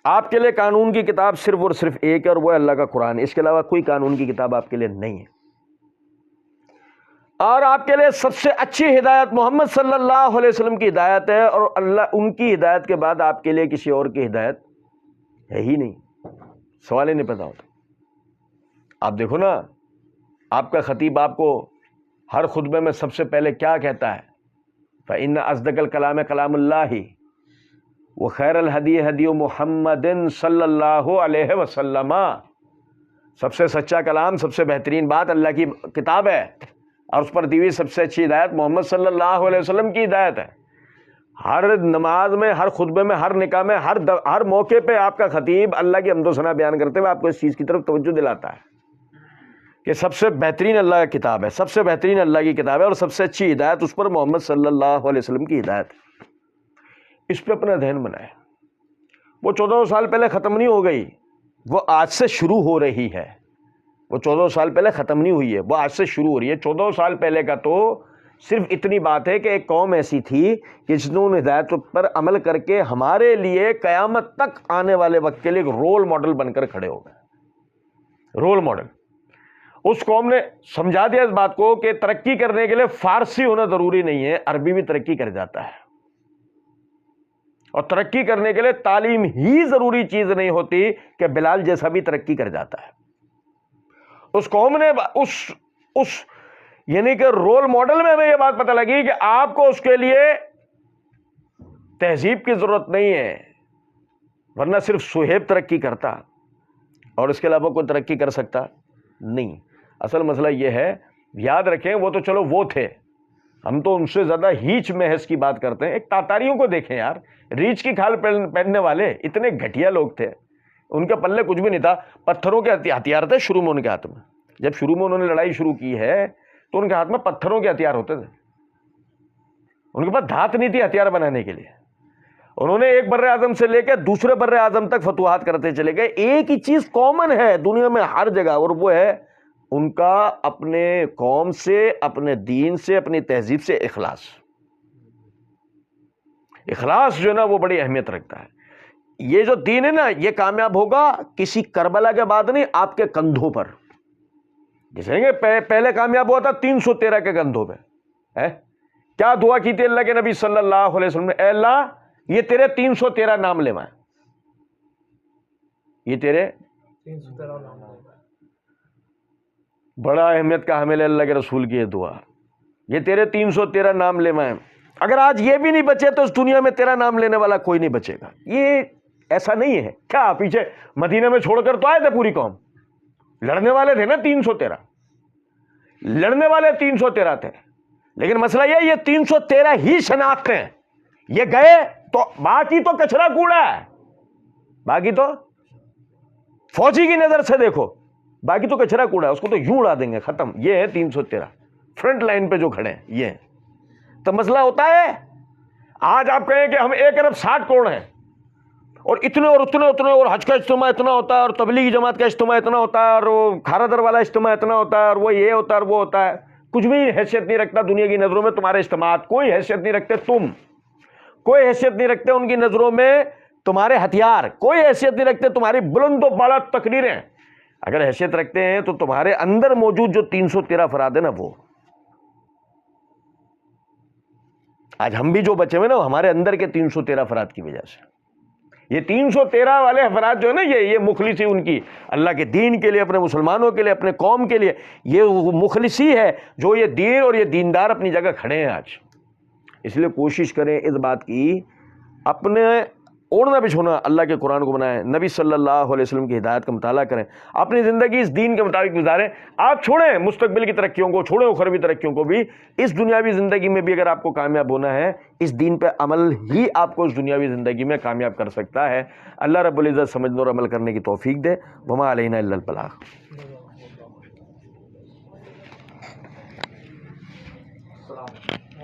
آپ کے لیے قانون کی کتاب صرف اور صرف ایک ہے، اور وہ ہے اللہ کا قرآن، اس کے علاوہ کوئی قانون کی کتاب آپ کے لیے نہیں ہے۔ اور آپ کے لیے سب سے اچھی ہدایت محمد صلی اللہ علیہ وسلم کی ہدایت ہے، اور اللہ ان کی ہدایت کے بعد آپ کے لیے کسی اور کی ہدایت ہے ہی نہیں، سوال ہی نہیں پیدا ہوتا۔ آپ دیکھو نا، آپ کا خطیب آپ کو ہر خطبے میں سب سے پہلے کیا کہتا ہے؟ فَإِنَّ أَصْدَقَ الْكَلَامِ كَلَامُ اللَّهِ وَخَيْرَ الْهَدِيِّ هَدْيُ مُحَمَّدٍ صلی اللہ علیہ وسلم۔ سب سے سچا کلام، سب سے بہترین بات اللہ کی کتاب ہے، اور اس پر دی ہوئی سب سے اچھی ہدایت محمد صلی اللہ علیہ وسلم کی ہدایت ہے۔ ہر نماز میں، ہر خطبے میں، ہر نکاح میں، ہر موقع پہ آپ کا خطیب اللہ کی حمد و ثنا بیان کرتے ہوئے آپ کو اس چیز کی طرف توجہ دلاتا ہے کہ سب سے بہترین اللہ کی کتاب ہے، سب سے بہترین اللہ کی کتاب ہے، اور سب سے اچھی ہدایت اس پر محمد صلی اللہ علیہ وسلم کی ہدایت ہے۔ اس پہ اپنا ذہن بنائے۔ وہ 14 سال پہلے ختم نہیں ہو گئی، وہ آج سے شروع ہو رہی ہے۔ وہ 14 سال پہلے ختم نہیں ہوئی ہے، وہ آج سے شروع ہو رہی ہے۔ 14 سال پہلے کا تو صرف اتنی بات ہے کہ ایک قوم ایسی تھی کہ جس نے ان ہدایت پر عمل کر کے ہمارے لیے قیامت تک آنے والے وقت کے لیے ایک رول ماڈل بن کر کھڑے ہو گئے۔ Role model. اس قوم نے سمجھا دیا اس بات کو کہ ترقی کرنے کے لیے فارسی ہونا ضروری نہیں ہے، عربی بھی ترقی کر جاتا ہے، اور ترقی کرنے کے لیے تعلیم ہی ضروری چیز نہیں ہوتی کہ بلال جیسا بھی ترقی کر جاتا ہے۔ اس قوم نے اس یعنی کہ رول ماڈل میں ہمیں یہ بات پتہ لگی کہ آپ کو اس کے لیے تہذیب کی ضرورت نہیں ہے، ورنہ صرف سہیب ترقی کرتا اور اس کے علاوہ کوئی ترقی کر سکتا نہیں۔ اصل مسئلہ یہ ہے، یاد رکھیں، وہ تو چلو وہ تھے، ہم تو ان سے زیادہ ہیچ محض کی بات کرتے ہیں۔ ایک تاتاریوں کو دیکھیں یار، ریچھ کی کھال پہننے والے اتنے گھٹیا لوگ تھے، ان کے پلے کچھ بھی نہیں تھا، پتھروں کے ہتھیار تھے شروع میں ان کے ہاتھ میں۔ جب شروع میں انہوں نے لڑائی شروع کی ہے تو ان کے ہاتھ میں پتھروں کے ہتھیار ہوتے تھے، ان کے پاس دھات نہیں تھی ہتھیار بنانے کے لیے۔ انہوں نے ایک بر اعظم سے لے کے دوسرے بر اعظم تک فتوحات کرتے چلے گئے۔ ایک ہی چیز کامن ہے دنیا میں ہر جگہ، اور وہ ہے ان کا اپنے قوم سے، اپنے دین سے، اپنی تہذیب سے اخلاص۔ اخلاص جو ہے نا وہ بڑی اہمیت رکھتا ہے۔ یہ جو دین ہے نا، یہ کامیاب ہوگا کسی کربلا کے بعد نہیں، آپ کے کندھوں پر۔ جیسے کہ پہلے کامیاب ہوا تھا 313 کے کندھوں پہ، کیا دعا کی تھی اللہ کے نبی صلی اللہ علیہ وسلم نے؟ اے اللہ یہ تیرے 313 نام لے میں، یہ تیرے 313 نام، بڑا اہمیت کا حامل ہے اللہ کے رسول کی یہ دعا، یہ تیرے 313 نام لے میں۔ اگر آج یہ بھی نہیں بچے تو اس دنیا میں تیرا نام لینے والا کوئی نہیں بچے گا۔ یہ ایسا نہیں ہے کیا پیچھے مدینہ میں چھوڑ کر تو آئے تھے پوری قوم، لڑنے والے تھے نا 313، لڑنے والے 313 تھے، لیکن مسئلہ یہ 313 ہی شناخت ہیں، یہ گئے تو باقی تو کچرا کوڑا ہے، باقی تو فوجی کی نظر سے دیکھو باقی تو کچرا کوڑا ہے، اس کو تو یوں اڑا دیں گے، ختم۔ یہ ہے 313 فرنٹ لائن پہ جو کھڑے ہیں، یہ ہیں۔ تو مسئلہ ہوتا ہے آج آپ کہیں کہ ہم 1 ارب 60 کروڑ ہیں اور اتنے اور اتنے اتنے، اور حج کا اجتماع اتنا ہوتا ہے، اور تبلیغی جماعت کا اجتماع اتنا ہوتا ہے، اور وہ کھارا در والا اجتماع اتنا ہوتا ہے، اور وہ یہ ہوتا ہے اور وہ ہوتا ہے، کچھ بھی حیثیت نہیں رکھتا دنیا کی نظروں میں تمہارے اجتماعات، کوئی حیثیت نہیں رکھتے تم، کوئی حیثیت نہیں رکھتے ان کی نظروں میں تمہارے ہتھیار، کوئی حیثیت نہیں رکھتے تمہاری بلند و بالا تقریریں۔ اگر حیثیت رکھتے ہیں تو تمہارے اندر موجود جو 313 افراد ہیں نا، وہ آج ہم بھی جو بچے ہوئے نا وہ ہمارے اندر کے 313 افراد کی وجہ سے۔ یہ 313 والے افراد جو ہے نا، یہ مخلصی ان کی اللہ کے دین کے لیے، اپنے مسلمانوں کے لیے، اپنے قوم کے لیے، یہ وہ مخلصی ہے جو یہ دین اور یہ دیندار اپنی جگہ کھڑے ہیں آج۔ اس لیے کوشش کریں اس بات کی، اپنے اوڑھنا بچھونا اللہ کے قرآن کو بنائیں، نبی صلی اللہ علیہ وسلم کی ہدایت کا مطالعہ کریں، اپنی زندگی اس دین کے مطابق گزاریں۔ آپ چھوڑیں مستقبل کی ترقیوں کو، چھوڑیں اخروی ترقیوں کو بھی، اس دنیاوی زندگی میں بھی اگر آپ کو کامیاب ہونا ہے، اس دین پہ عمل ہی آپ کو اس دنیاوی زندگی میں کامیاب کر سکتا ہے۔ اللہ رب العزت سمجھنے اور عمل کرنے کی توفیق دے۔ وما علینا الا البلاغ۔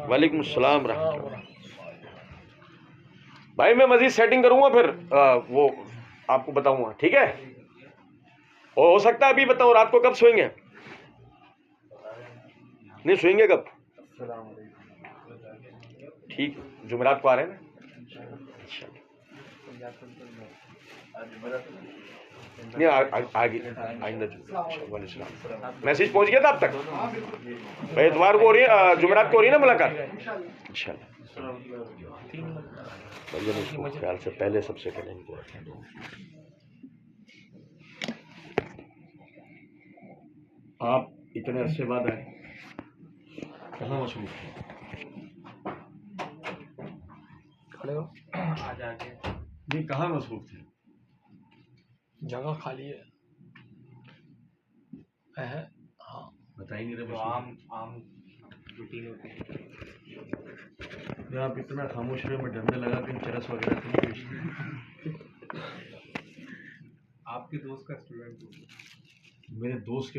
وعلیکم السلام ورحمۃ اللہ۔ بھائی میں مزید سیٹنگ کروں گا، پھر وہ آپ کو بتاؤں گا، ٹھیک ہے؟ ہو سکتا ہے ابھی بتاؤں، رات کو کب سوئیں گے؟ نہیں سوئیں گے کب؟ ٹھیک، جمعرات کو آ رہے ہیں نا؟ نہیں آئندہ میسج پہنچ گیا تھا اب تک؟ بھائی اتوار کو ہو رہی ہے، جمعرات کو ہو رہی ہے نا ملاقات؟ انشاءاللہ خیال سے پہلے سب سے کریں گے۔ آپ اتنے عرصے بعد آئے، کہاں مصروف تھے؟ کھڑے ہو جی کہاں مصروف تھے؟ جگہ خالی ہے، ہاں بتا ہی نہیں رہے۔ عام روٹین ہوتی ہے، آپ اتنا خاموش رہے، میں ڈرنے لگا کہ چرس وغیرہ تو نہیں پیش۔ آپ کے دوست کا اسٹوڈنٹ، میرے دوست کے